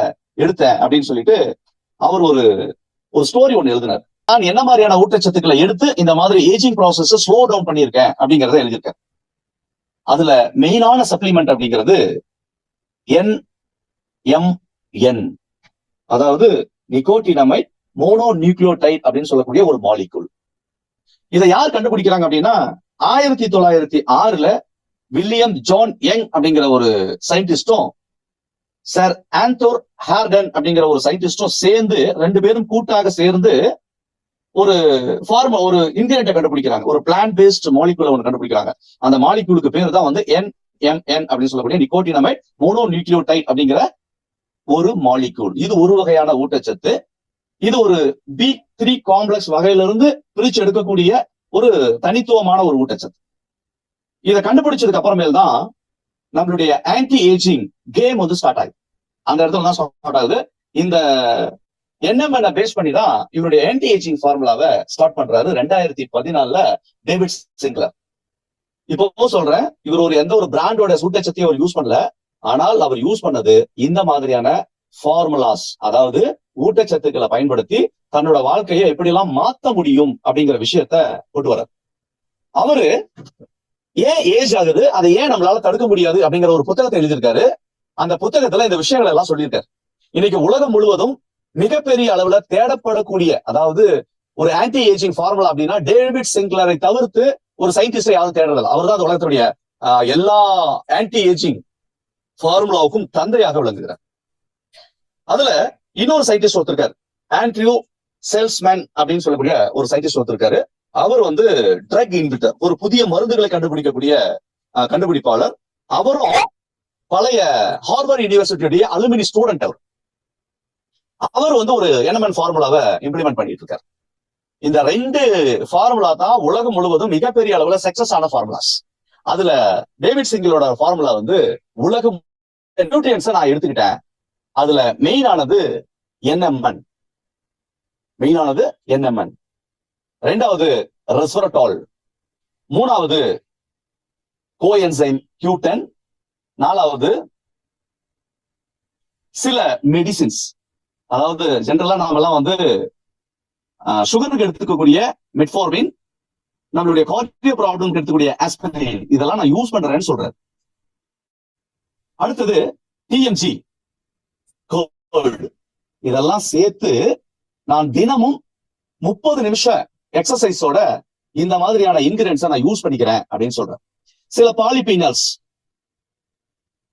எடுத்தேன் அப்படின்னு சொல்லிட்டு அவர் ஒரு ஸ்டோரி ஒன்னு எழுதினார். நான் என்ன மாதிரியான ஊட்டச்சத்துக்களை எடுத்து இந்த மாதிரி ஏஜிங் ப்ராசஸ் ஸ்லோ டவுன் பண்ணியிருக்கேன் அப்படிங்கறத எழுதியிருக்கேன். அதுல மெயினான சப்ளிமெண்ட் அப்படிங்கிறது NMN, அதாவது நிக்கோட்டினமைட் மோனோ நியூக்ளியோடைட் அப்படின்னு சொல்லக்கூடிய ஒரு மாலிகுல். இதை யார் கண்டுபிடிக்கிறாங்க அப்படின்னா, 1906 வில்லியம் ஜான் யங் அப்படிங்கிற ஒரு சயின்டிஸ்டும் சார் ஆந்தோர் ஹார்டன் அப்படிங்கிற ஒரு சயின்டிஸ்டும் சேர்ந்து, ரெண்டு பேரும் கூட்டாக சேர்ந்து ஒரு ஒரு இன்கிரியன்ட்டை கண்டுபிடிக்கிறாங்க. ஒரு பிளான்ட் பேஸ்ட் மாலிகுலை ஒன்று கண்டுபிடிக்கிறாங்க. அந்த மாலிகுலுக்கு பேர் தான் வந்து NMN அப்படின்னு சொல்லக்கூடிய நிக்கோட்டினமைட் மோனோ நியூக்ளியோடைட் அப்படிங்கிற ஒரு மாலிகூல். இது ஒரு வகையான ஊட்டச்சத்து. இது ஒரு B3 காம்ப்ளெக்ஸ் வகையிலிருந்து பிரிச்சு எடுக்கக்கூடிய ஒரு தனித்துவமான ஒரு ஊட்டச்சத்து. இதை கண்டுபிடிச்சதுக்கு அப்புறமேல் தான் நம்மளுடைய ஆன்டி ஏஜிங் கேம் வந்து ஸ்டார்ட் ஆகுது. அந்த இடத்துல தான் ஸ்டார்ட் ஆகுது. இந்த NMN பேஸ் பண்ணி தான் இவருடைய ஆன்டி ஏஜிங் ஃபார்முலாவை ஸ்டார்ட் பண்றாரு 2014 டேவிட் சிங்க்லர். இப்போ சொல்றேன், இவர் எந்த ஒரு பிராண்டோட ஊட்டச்சத்தையும் அவர் யூஸ் பண்ணல. ஆனால் அவர் யூஸ் பண்ணது இந்த மாதிரியான ஃபார்முலாஸ், அதாவது ஊட்டச்சத்துக்களை பயன்படுத்தி தன்னோட வாழ்க்கையை எப்படி எல்லாம் மாத்த முடியும் அப்படிங்கிற விஷயத்த கொண்டு வர. அவரு ஏன் ஏஜ் ஆகுது, அதை ஏன் நம்மளால தடுக்க முடியாது அப்படிங்கிற ஒரு புத்தகத்தை எழுதியிருக்காரு. அந்த புத்தகத்துல இந்த விஷயங்கள் எல்லாம் சொல்லியிருக்காரு. இன்னைக்கு உலகம் முழுவதும் மிகப்பெரிய அளவுல தேடப்படக்கூடிய, அதாவது ஒரு ஆன்டி ஏஜிங் ஃபார்முலா அப்படின்னா டேவிட் சிங்க்லரை தவிர்த்து ஒரு சயின்டிஸ்டை யாரும் தேடுறதில்ல. அவர் தான் உலகத்துடைய எல்லா ஆன்டி ஏஜிங் ஃபார்முலாவுக்கும் தந்தையாக விளங்குகிறார். அதுல இன்னொரு சயின்டிஸ்ட் ஒருத்தருக்காரு, ஆண்ட்ரியூ செல்ஸ்மேன் அப்படின்னு சொல்லக்கூடிய ஒரு சயின்டிஸ்ட் ஒருத்தருக்காரு. அவர் வந்து ட்ரக் இன்வென்டர், ஒரு புதிய மருந்துகளை கண்டுபிடிக்கக்கூடிய கண்டுபிடிப்பாளர். அவரும் பழைய ஹார்வர்ட் யூனிவர்சிட்டியுடைய அலுமினி ஸ்டூடெண்ட். அவர் வந்து ஒரு NMN ஃபார்முலாவை இம்ப்ளிமெண்ட் பண்ணிட்டு இருக்காரு. இந்த ரெண்டு ஃபார்முலா தான் உலகம் முழுவதும் மிகப்பெரிய அளவுல சக்சஸ் ஆன ஃபார்முலாஸ். அதுல டேவிட் சிங்கிளோட ஃபார்முலா வந்து உலகம் நியூட்ரியன்ஸை நான் எடுத்துக்கிட்டேன். அதுல மெயினானது NMN. ரெண்டாவது ரெஸ்வரட்டால், மூணாவது கோஎன்சைம் Q10, நாலாவது சில மெடிசின்ஸ். அதாவது ஜெனரலா நாம எல்லாம் வந்து சுகருக்கு எடுத்துக்கக்கூடிய மெட்ஃபார்மின், நம்மளுடைய கார்டியோ ப்ராப்ளம் எடுத்துக்கூடிய ஆஸ்பிரின், இதெல்லாம் நான் யூஸ் பண்றேன்னு சொல்றேன். அடுத்தது TMG, இதெல்லாம் சேர்த்து நான் தினமும் 30 நிமிஷம் எக்ஸசைஸோட இந்த மாதிரியான இன்கிரியன்ட்ஸை நான் யூஸ் பண்ணிக்கிறேன் அப்படின்னு சொல்றேன். சில பாலிபீனல்ஸ்,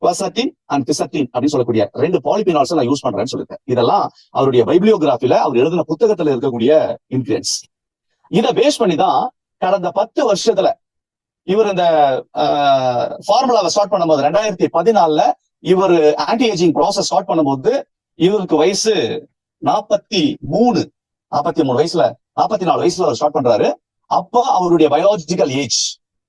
குவர்செட்டின் அண்ட் பிசெட்டின் அப்படின்னு சொல்லக்கூடிய ரெண்டு பாலிபீனால்ஸ் நான் யூஸ் பண்றேன்னு சொல்லிருக்கேன். இதெல்லாம் அவருடைய பைபிளியோகிராஃபில அவர் எழுதின புத்தகத்துல இருக்கக்கூடிய இன்கிரியன்ட்ஸ். இதை பேஸ் பண்ணி தான் கடந்த 10 வருஷத்துல இவர் இந்த ஃபார்முலாவை ஸ்டார்ட் பண்ணும்போது 2014 இவர் ஆன்டி ஏஜிங் ப்ராசஸ் ஸ்டார்ட் பண்ணும்போது இவருக்கு வயசு 44 வயசுல 44 வயசுல அவர் ஸ்டார்ட் பண்றாரு. அப்ப அவருடைய பயாலஜிக்கல் ஏஜ்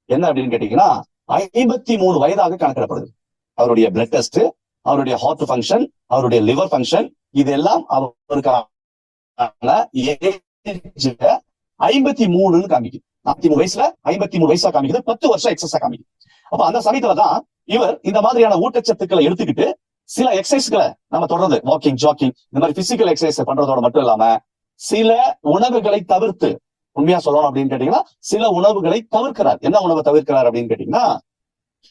என்ன அப்படின்னு கேட்டீங்கன்னா 53 வயதாக கணக்கிடப்படுது. அவருடைய பிளட் டெஸ்ட், அவருடைய ஹார்ட் ஃபங்க்ஷன், அவருடைய லிவர் ஃபங்க்ஷன், இதெல்லாம் அவருக்கான 53 காமிக்குது. 43 வயசுல 53 வயசா காமிக்குது. 10 வருஷம் எக்ஸஸா காமிக்குது. அப்ப அந்த சமயத்துல தான் இவர் இந்த மாதிரியான ஊட்டச்சத்துக்களை எடுத்துக்கிட்டு சில எக்ஸசைஸ்களை நம்ம தொடர்ந்து வாக்கிங், ஜாக்கிங், இந்த மாதிரி பிசிக்கல் எக்ஸசைஸ் பண்றதோட மட்டும் இல்லாம சில உணவுகளை தவிர்த்து, உண்மையா சொல்லணும் அப்படின்னு கேட்டீங்கன்னா சில உணவுகளை தவிர்க்கிறார். என்ன உணவை தவிர்க்கிறார் அப்படின்னு கேட்டீங்கன்னா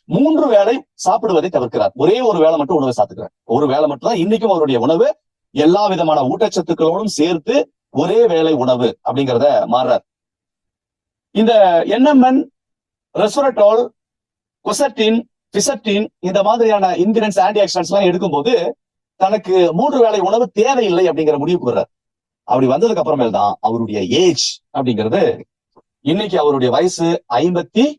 3 வேளை சாப்பிடுவதை தவிர்க்கிறார். ஒரே ஒரு வேளை மட்டும் உணவை சாப்பிட்டுக்கிறார். ஒரு வேளை மட்டும் தான் இன்னைக்கும் அவருடைய உணவு. எல்லா விதமான ஊட்டச்சத்துக்களோடும் சேர்த்து ஒரே வேளை உணவு அப்படிங்கிறத மாறுறார். இந்த NMN, ரெஸ்வரட்டால், குவர்செட்டின், பிசெட்டின் இந்த மாதிரியான இன்கிரியன்ட்ஸ், ஆன்டி ஆக்சிடென்ட்ஸ் எல்லாம் எடுக்கும்போது தனக்கு 3 வேளை உணவு தேவையில்லை அப்படிங்கிற முடிவுக்கு வர்றார். அப்படி வந்ததுக்கு அப்புறமேல் தான் அவருடைய ஏஜ் அப்படிங்கிறது, இன்னைக்கு அவருடைய வயசு 55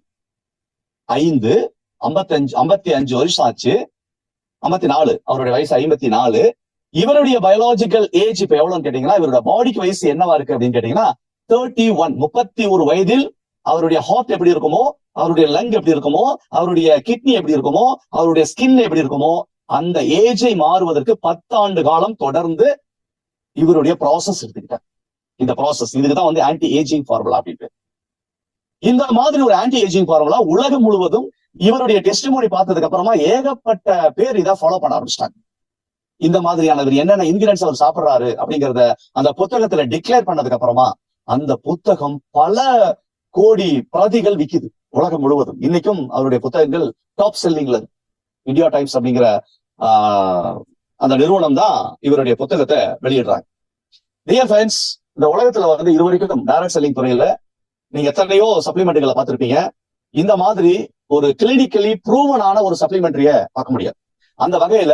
வருஷம் ஆச்சு. 54, அவருடைய வயசு 54. இவருடைய பயாலஜிக்கல் ஏஜ் இப்ப எவ்வளவுன்னு கேட்டீங்கன்னா, இவருடைய பாடிக்கு வயசு என்னவா இருக்கு அப்படின்னு கேட்டீங்கன்னா 31 வயதில் அவருடைய ஹார்ட் எப்படி இருக்குமோ, அவருடைய லங் எப்படி இருக்குமோ, அவருடைய கிட்னி எப்படி இருக்குமோ, அவருடைய ஸ்கின் எப்படி இருக்குமோ, அந்த ஏஜை மாறுவதற்கு 10 ஆண்டு காலம் தொடர்ந்து இவருடைய ப்ராசஸ் எடுத்துக்கிட்டார். இந்த ப்ராசஸ், இதுக்குதான் வந்து ஆன்டி ஏஜிங் ஃபார்முலா அப்படின்ட்டு. இந்த மாதிரி ஒரு ஆன்டி ஏஜிங் ஃபார்முலா உலகம் முழுவதும் இவருடைய டெஸ்டிமோனி பார்த்ததுக்கு அப்புறமா ஏகப்பட்ட பேர் இதை ஃபாலோ பண்ண ஆரம்பிச்சிட்டாங்க. இந்த மாதிரியானவர் என்னென்ன இன்கிரியன்ட்ஸ் அவர் சாப்பிடுறாரு அப்படிங்கறத அந்த புத்தகத்துல டிக்ளேர் பண்ணதுக்கு அப்புறமா அந்த புத்தகம் பல கோடி பிரதிகள் விக்குது உலகம் முழுவதும். இன்னைக்கும் அவருடைய புத்தகங்கள் டாப் செல்லிங்ல இருக்கு. இந்தியா டைம்ஸ் அப்படிங்கிற அந்த நிறுவனம் தான் இவருடைய புத்தகத்தை வெளியிடுறாங்க. டியர் ஃப்ரெண்ட்ஸ், இந்த உலகத்துல வந்து இதுவரைக்கும் டைரக்ட் செல்லிங் துறையில நீங்க எத்தனையோ சப்ளிமெண்ட்களை பார்த்திருப்பீங்க. இந்த மாதிரி ஒரு கிளினிக்கலி ப்ரூவனான ஒரு சப்ளிமெண்டரிய பார்க்க முடியாது. அந்த வகையில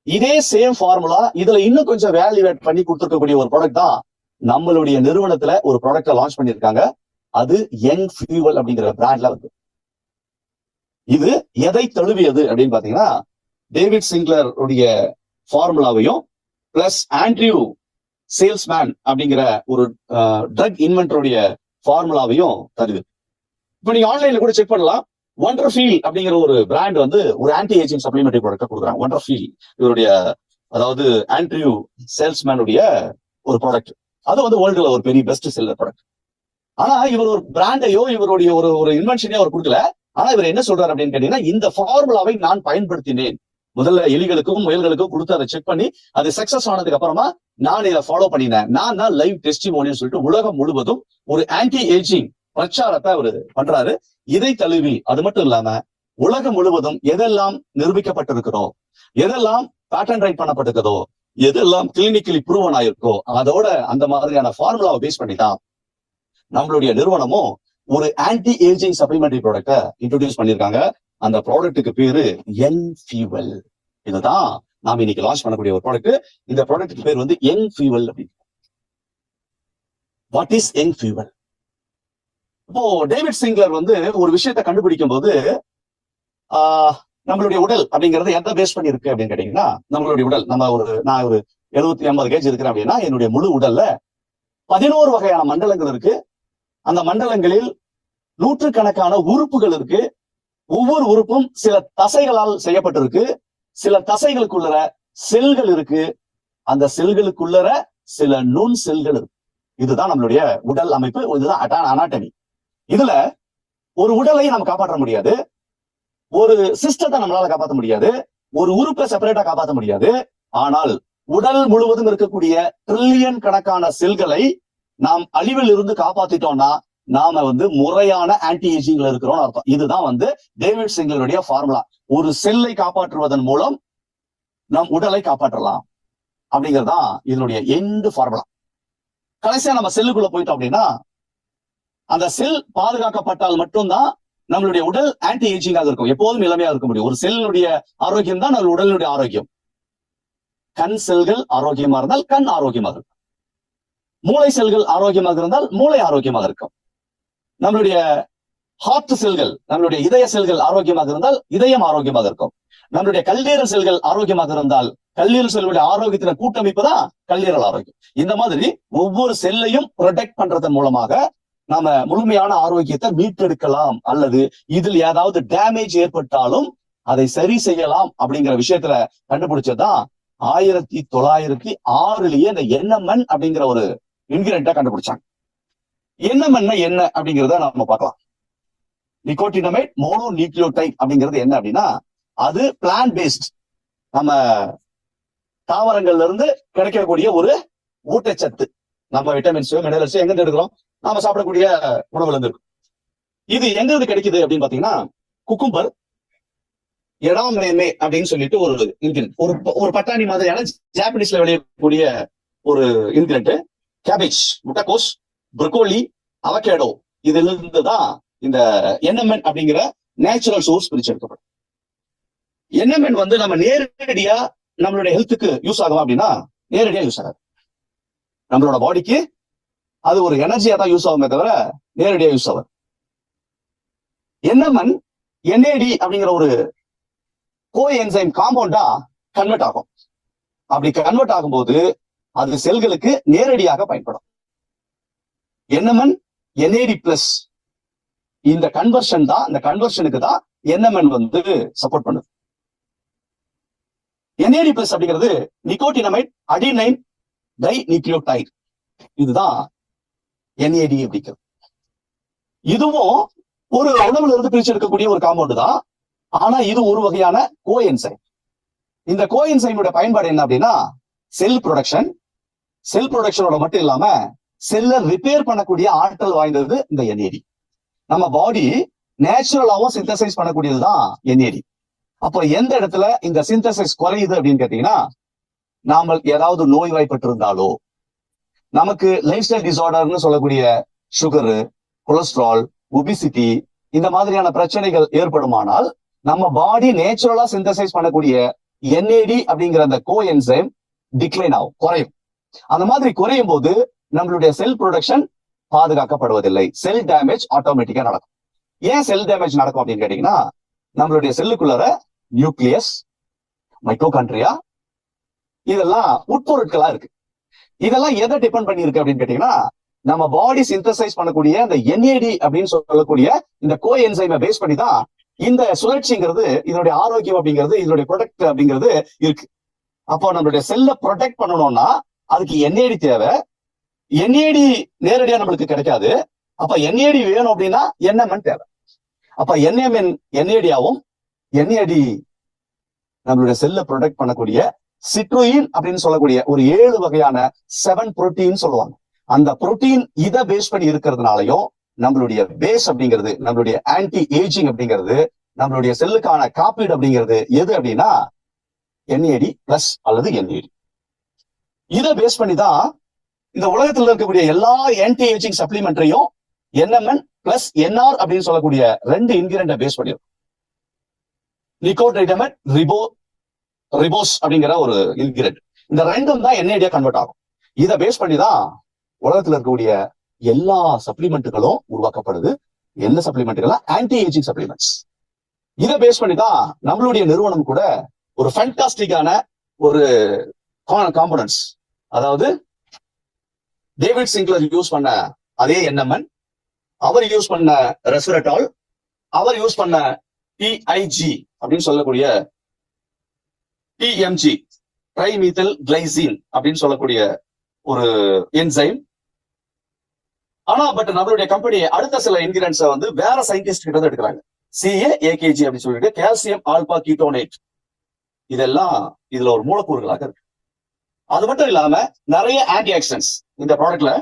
இதே சேம் ஃபார்முலா இதுல இன்னும் கொஞ்சம் வேல்யூவேட் பண்ணி கொடுத்துருக்கக்கூடிய ஒரு ப்ராடக்ட் தான் நம்மளுடைய நிறுவனத்துல ஒரு ப்ராடக்ட லான்ச் பண்ணிருக்காங்க. அது யங் ஃபியூவல் அப்படிங்கிற பிராண்ட்ல வந்து. இது எதை தழுவியது அப்படின்னு பாத்தீங்கன்னா, டேவிட் சிங்க்லர் உடைய ஃபார்முலாவையும் பிளஸ் ஆண்ட்ரியூ சேல்ஸ்மேன் அப்படிங்கிற ஒரு ட்ரக் இன்வென்டருடைய ஃபார்முலாவையும் தருது. இப்ப நீங்க ஆன்லைன்ல கூட செக் பண்ணலாம். ஒண்டர்ஃபீல் அப்படிங்கிற ஒரு பிராண்ட் வந்து ஒரு ஆன்டி ஏஜிங் சப்ளிமெண்டரி ப்ராடக்ட் கொடுக்குறாங்க. ஒண்டர்ஃபீல் இவருடைய, அதாவது ஆண்ட்ரியூ சேல்ஸ்மேனுடைய ஒரு ப்ராடக்ட். அது வந்து வேர்ல்டுல ஒரு பெரிய பெஸ்ட் செல்லர் ப்ராடக்ட். ஆனா இவர் ஒரு பிராண்டையோ இவருடைய ஒரு இன்வென்ஷனையோ அவர் கொடுக்கல. ஆனா இவர் என்ன சொல்றாரு அப்படின்னு கேட்டீங்கன்னா, இந்த ஃபார்முலாவை நான் பயன்படுத்தினேன். முதல்ல எலிகளுக்கும் முயல்களுக்கும் கொடுத்து அதை செக் பண்ணி அது சக்சஸ் ஆனதுக்கு அப்புறமா நான் இதை ஃபாலோ பண்ணினேன். நான் தான் லைவ் டெஸ்டிமோனின்னு சொல்லிட்டு உலகம் முழுவதும் ஒரு ஆன்டி ஏஜிங் பிரச்சாரத்தை அவரு பண்றாரு. இதை தழுவி அது மட்டும் இல்லாம உலகம் முழுவதும் எதெல்லாம் நிரூபிக்கப்பட்டிருக்கிறதோ, எதெல்லாம் பேட்டன் ரைட் பண்ணப்பட்டிருக்கதோ, எதெல்லாம் கிளினிக்கலி ப்ரூவன் ஆயிருக்கோ, அதோட அந்த மாதிரியான ஃபார்முலாவை பேஸ் பண்ணி தான் நம்மளுடைய நிறுவனமும் ஒரு ஆன்டி ஏஜிங் சப்ளிமெண்டரி ப்ராடக்ட இன்ட்ரோடியூஸ் பண்ணிருக்காங்க. அந்த ப்ராடக்ட்டுக்கு பேரு யங் ஃபியூவல். இதுதான் நாம இன்னைக்கு லான்ச் பண்ணக்கூடிய ஒரு ப்ராடக்ட். இந்த ப்ராடக்ட்டுக்கு பேர் வந்து யங் ஃபியூவல் அப்படின்னு. What is young fuel? இப்போ டேவிட் சிங்க்லர் வந்து ஒரு விஷயத்தை கண்டுபிடிக்கும் போது நம்மளுடைய உடல் அப்படிங்கறது எந்த பேஸ் பண்ணி இருக்கு அப்படின்னு கேட்டீங்கன்னா, நம்மளுடைய உடல், நான் ஒரு 70-80 கேஜ் இருக்கிறேன் அப்படின்னா என்னுடைய முழு உடல்ல 11 வகையான மண்டலங்கள் இருக்கு. அந்த மண்டலங்களில் நூற்றுக்கணக்கான உறுப்புகள் இருக்கு. ஒவ்வொரு உறுப்பும் சில தசைகளால் செய்யப்பட்டிருக்கு. சில தசைகளுக்குள்ள செல்கள் இருக்கு. அந்த செல்களுக்குள்ள சில நுண் செல்கள் இருக்கு. இதுதான் நம்மளுடைய உடல் அமைப்பு. இதுதான் அனாட்டமி. இதுல ஒரு உடலை நம்ம காப்பாற்ற முடியாது, ஒரு சிஸ்டத்தை நம்மளால காப்பாற்ற முடியாது, ஒரு உறுப்பை செப்பரேட்டா காப்பாற்ற முடியாது. ஆனால் உடல் முழுவதும் இருக்கக்கூடிய ட்ரில்லியன் கணக்கான செல்களை நாம் அழிவில் இருந்து காப்பாத்திட்டோம்னா நாம வந்து முறையான ஆன்டி ஏஜிங்ல இருக்கிறோம்னு அர்த்தம். இதுதான் வந்து டேவிட் சிங்க்லருடைய ஃபார்முலா. ஒரு செல்லை காப்பாற்றுவதன் மூலம் நம் உடலை காப்பாற்றலாம் அப்படிங்கறதுதான் இதனுடைய எண்ட் ஃபார்முலா. கடைசியா நம்ம செல்லுக்குள்ள போயிட்டோம் அப்படின்னா, அந்த செல் பாதுகாக்கப்பட்டால் மட்டும்தான் நம்மளுடைய உடல் ஆன்டி ஏஜிங்காக இருக்கும், எப்போதும் இளமையாக இருக்க முடியும். ஒரு செல்லுடைய ஆரோக்கியம் தான் நம்ம உடலுடைய ஆரோக்கியம். கண் செல்கள் ஆரோக்கியமா இருந்தால் கண் ஆரோக்கியமாக இருக்கும். மூளை செல்கள் ஆரோக்கியமாக இருந்தால் மூளை ஆரோக்கியமாக இருக்கும். நம்மளுடைய ஹார்ட் செல்கள், நம்மளுடைய இதய செல்கள் ஆரோக்கியமாக இருந்தால் இதயம் ஆரோக்கியமாக இருக்கும். நம்மளுடைய கல்லீரல் செல்கள் ஆரோக்கியமாக இருந்தால் கல்லீரல் செல்களுடைய ஆரோக்கியத்தின் கூட்டமைப்பு தான் கல்லீரல் ஆரோக்கியம். இந்த மாதிரி ஒவ்வொரு செல்லையும் ப்ரொடெக்ட் பண்றதன் மூலமாக நாம முழுமையான ஆரோக்கியத்தை மீட்டெடுக்கலாம், அல்லது இதில் ஏதாவது டேமேஜ் ஏற்பட்டாலும் அதை சரி செய்யலாம் அப்படிங்கிற விஷயத்துல கண்டுபிடிச்சதுதான் 1906 இந்த NMN அப்படிங்கிற ஒரு இன்கிரிடியன்ட்டை கண்டுபிடிச்சாங்க. NMN என்ன அப்படிங்கிறத நம்ம பார்க்கலாம். நிக்கோட்டினமைட் மோனோ நியூக்ளியோடைட் அப்படிங்கிறது என்ன அப்படின்னா, அது பிளான்ட் பேஸ்ட், நம்ம தாவரங்கள்ல இருந்து கிடைக்கக்கூடிய ஒரு ஊட்டச்சத்து. நம்ம விட்டமின்ஸோ மினரல்ஸோ எங்க இருந்து எடுக்கிறோம்? நாம சாப்பிடக்கூடிய உணவுல இருந்து இருக்கும். இது எங்க இருந்து கிடைக்குது அப்படின்னு பாத்தீங்கன்னா, குக்கும்பர், எடாமே அப்படின்னு சொல்லிட்டு ஒரு இன்கிரிடியன்ட், ஒரு பட்டாணி மாதிரியான ஜாப்பனீஸ்ல விளையக்கூடிய ஒரு இன்கிரிடியன்ட். கேபேஜ், முட்டைக்கோஸ், ப்ரொக்கோலி, அவகேடோ, இதுல இருந்து தான் இந்த NMN அப்படிங்கிற நேச்சுரல் சோர்ஸ் பிரிச்செடுக்கப்படும். NMN வந்து நம்ம நேரடியா நம்மளுடைய ஹெல்த்துக்கு யூஸ் ஆகும் அப்படின்னா நேரடியா யூஸ் ஆகாது. நம்மளோட பாடிக்கு அது ஒரு எனர்ஜியா தான் யூஸ் ஆகுமே தவிர நேரடியா யூஸ் ஆகும். NMN NAD அப்படிங்கிற ஒரு கோஎன்சைம் காம்பவுண்டா கன்வெர்ட் ஆகும். அப்படி கன்வெர்ட் ஆகும்போது அது செல்களுக்கு நேரடியாக பயன்படும். NMN NAD பிளஸ் இந்த கன்வர்ஷன் தான், இந்த கன்வர்ஷனுக்கு தான் NMN வந்து சப்போர்ட் பண்ணுது. NAD பிளஸ் அப்படிங்கிறது நிக்கோட்டினமைட் அடினைன் டை நியூக்ளியோடைட். இதுதான் NAD அப்படிங்கிறது. இதுவும் ஒரு உணவுல இருந்து பிரிச்சு எடுக்கக்கூடிய ஒரு காம்பவுண்ட் தான். ஆனா இது ஒரு வகையான கோஎன்சைம். இந்த கோஎன்சைமோட பயன்பாடு என்ன அப்படின்னா, செல் ப்ரொடக்ஷன். செல் ப்ரொடக்ஷனோட மட்டும் இல்லாம செல்லை ரிப்பேர் பண்ணக்கூடிய ஆற்றல் வாய்ந்தது இந்த NAD. நம்ம பாடி நேச்சுரலாவும் சிந்தசைஸ் பண்ணக்கூடியதுதான் NAD. அப்போ எந்த இடத்துல இந்த சிந்தசைஸ் குறையுது அப்படின்னு கேட்டீங்கன்னா, நாம ஏதாவது நோய் வாய்ப்பட்டிருந்தாலோ, நமக்கு லைஃப் ஸ்டைல் டிசார்டர்னு சொல்லக்கூடிய சுகரு, கொலஸ்ட்ரால், ஒபிசிட்டி, இந்த மாதிரியான பிரச்சனைகள் ஏற்படுமானால் நம்ம பாடி நேச்சுரலா சிந்தசைஸ் பண்ணக்கூடிய என்ஏடி அப்படிங்கிற அந்த கோ என்சைம் டிக்ளைன் ஆகும், குறையும். அந்த மாதிரி குறையும் போது நம்மளுடைய செல் ப்ரொடக்ஷன் பாதுகாக்கப்படுவதில்லை, செல் டேமேஜ் ஆட்டோமேட்டிக்கா நடக்கும். ஏன் செல் டேமேஜ் நடக்கும் அப்படின்னு கேட்டீங்கன்னா, நம்மளுடைய செல்லுக்குள்ளார நியூக்ளியஸ், மைட்டோகாண்ட்ரியா இதெல்லாம் உட்பொருட்களா இருக்கு. இதெல்லாம் எதை டிபெண்ட் பண்ணி இருக்கு அப்படின்னு கேட்டீங்கன்னா, நம்ம பாடி சிந்தசைஸ் பண்ணக்கூடிய இந்த என்ஏடி அப்படின்னு சொல்லக்கூடிய இந்த கோ என்சைமை பேஸ் பண்ணி தான் இந்த சுழற்சிங்கிறது, இதனுடைய ஆரோக்கியம் அப்படிங்கிறது, இதனுடைய ப்ரொடக்ட் அப்படிங்கிறது இருக்கு. அப்போ நம்மளுடைய செல்லை ப்ரொடெக்ட் பண்ணணும்னா அதுக்கு என்ஏடி தேவை. என்ஏடி நேரடியா நம்மளுக்கு கிடைக்காது. அப்ப என்ஏடி வேணும் அப்படின்னா என்எம்என் தேவை. அப்ப என்எம்என் என்ஏடியாவும், என்ஏடி நம்மளுடைய செல்லை ப்ரொடெக்ட் பண்ணக்கூடிய சிட்ரோயின் அப்படின்னு சொல்லக்கூடிய ஒரு 7 வகையான 7 புரோட்டீன் சொல்லுவாங்க. அந்த புரோட்டீன் இதை பேஸ் பண்ணி இருக்கிறதுனாலையும் நம்மளுடைய பேஸ் அப்படிங்கிறது, நம்மளுடைய ஆன்டி ஏஜிங் அப்படிங்கிறது, நம்மளுடைய செல்லுக்கான காப்பீடு அப்படிங்கிறது எது அப்படின்னா என்ஏடி பிளஸ் அல்லது என்ஏடி. இதை பேஸ் பண்ணி தான் இந்த உலகத்தில் இருக்கக்கூடிய எல்லா ஆன்டி ஏஜிங் சப்ளிமெண்ட்ரையும் என்எம்என் பிளஸ் என்ஆர் அப்படின்னு சொல்லக்கூடிய 2 இன்கிரியன்ட பேஸ் பண்ணிருக்கும். நிக்கோட்ரைடமைட் ரிபோஸ் அப்படிங்கிற ஒரு இன்கிரியன்ட். இந்த 2ம் தான் என்ஏடியா கன்வெர்ட் ஆகும். இதை பேஸ் பண்ணி தான் உலகத்தில் இருக்கக்கூடிய எல்லா சப்ளிமெண்ட்டுகளும் உருவாக்கப்படுது. என்ன சப்ளிமெண்ட்டுகள்? Anti ageing supplements. இதை பேஸ் பண்ணி தான் நம்மளுடைய நிறுவனம் கூட ஒரு ஃபேண்டாஸ்டிக்கான ஒரு காம்பனன்ட்ஸ், அதாவது டேவிட் சிங்க்லர் யூஸ் பண்ண அதே என்எம்என், அவர் யூஸ் பண்ண ரெஸ்வரட்டால், அவர் யூஸ் பண்ண டிஐஜி அப்படின்னு சொல்லக்கூடிய டிஎம்ஜி ட்ரைமீத்தல் கிளைசின் அப்படின்னு சொல்லக்கூடிய ஒரு என்சைம். ஆனா பட் நம்மளுடைய கம்பெனி அடுத்த சில இன்கிரியன்ட்ஸை வந்து வேற சயின்டிஸ்ட் கிட்ட எடுக்கிறாங்க. CA-AKG அப்படின்னு சொல்லிட்டு கால்சியம் ஆல்பா கீட்டோனேட். இதெல்லாம் இதுல ஒரு மூலக்கூறுகளாக இருக்கு. அது மட்டும் இல்லாம நிறைய ஆன்டி ஆக்சிடென்ட்ஸ் இந்த ப்ராடக்ட்ல.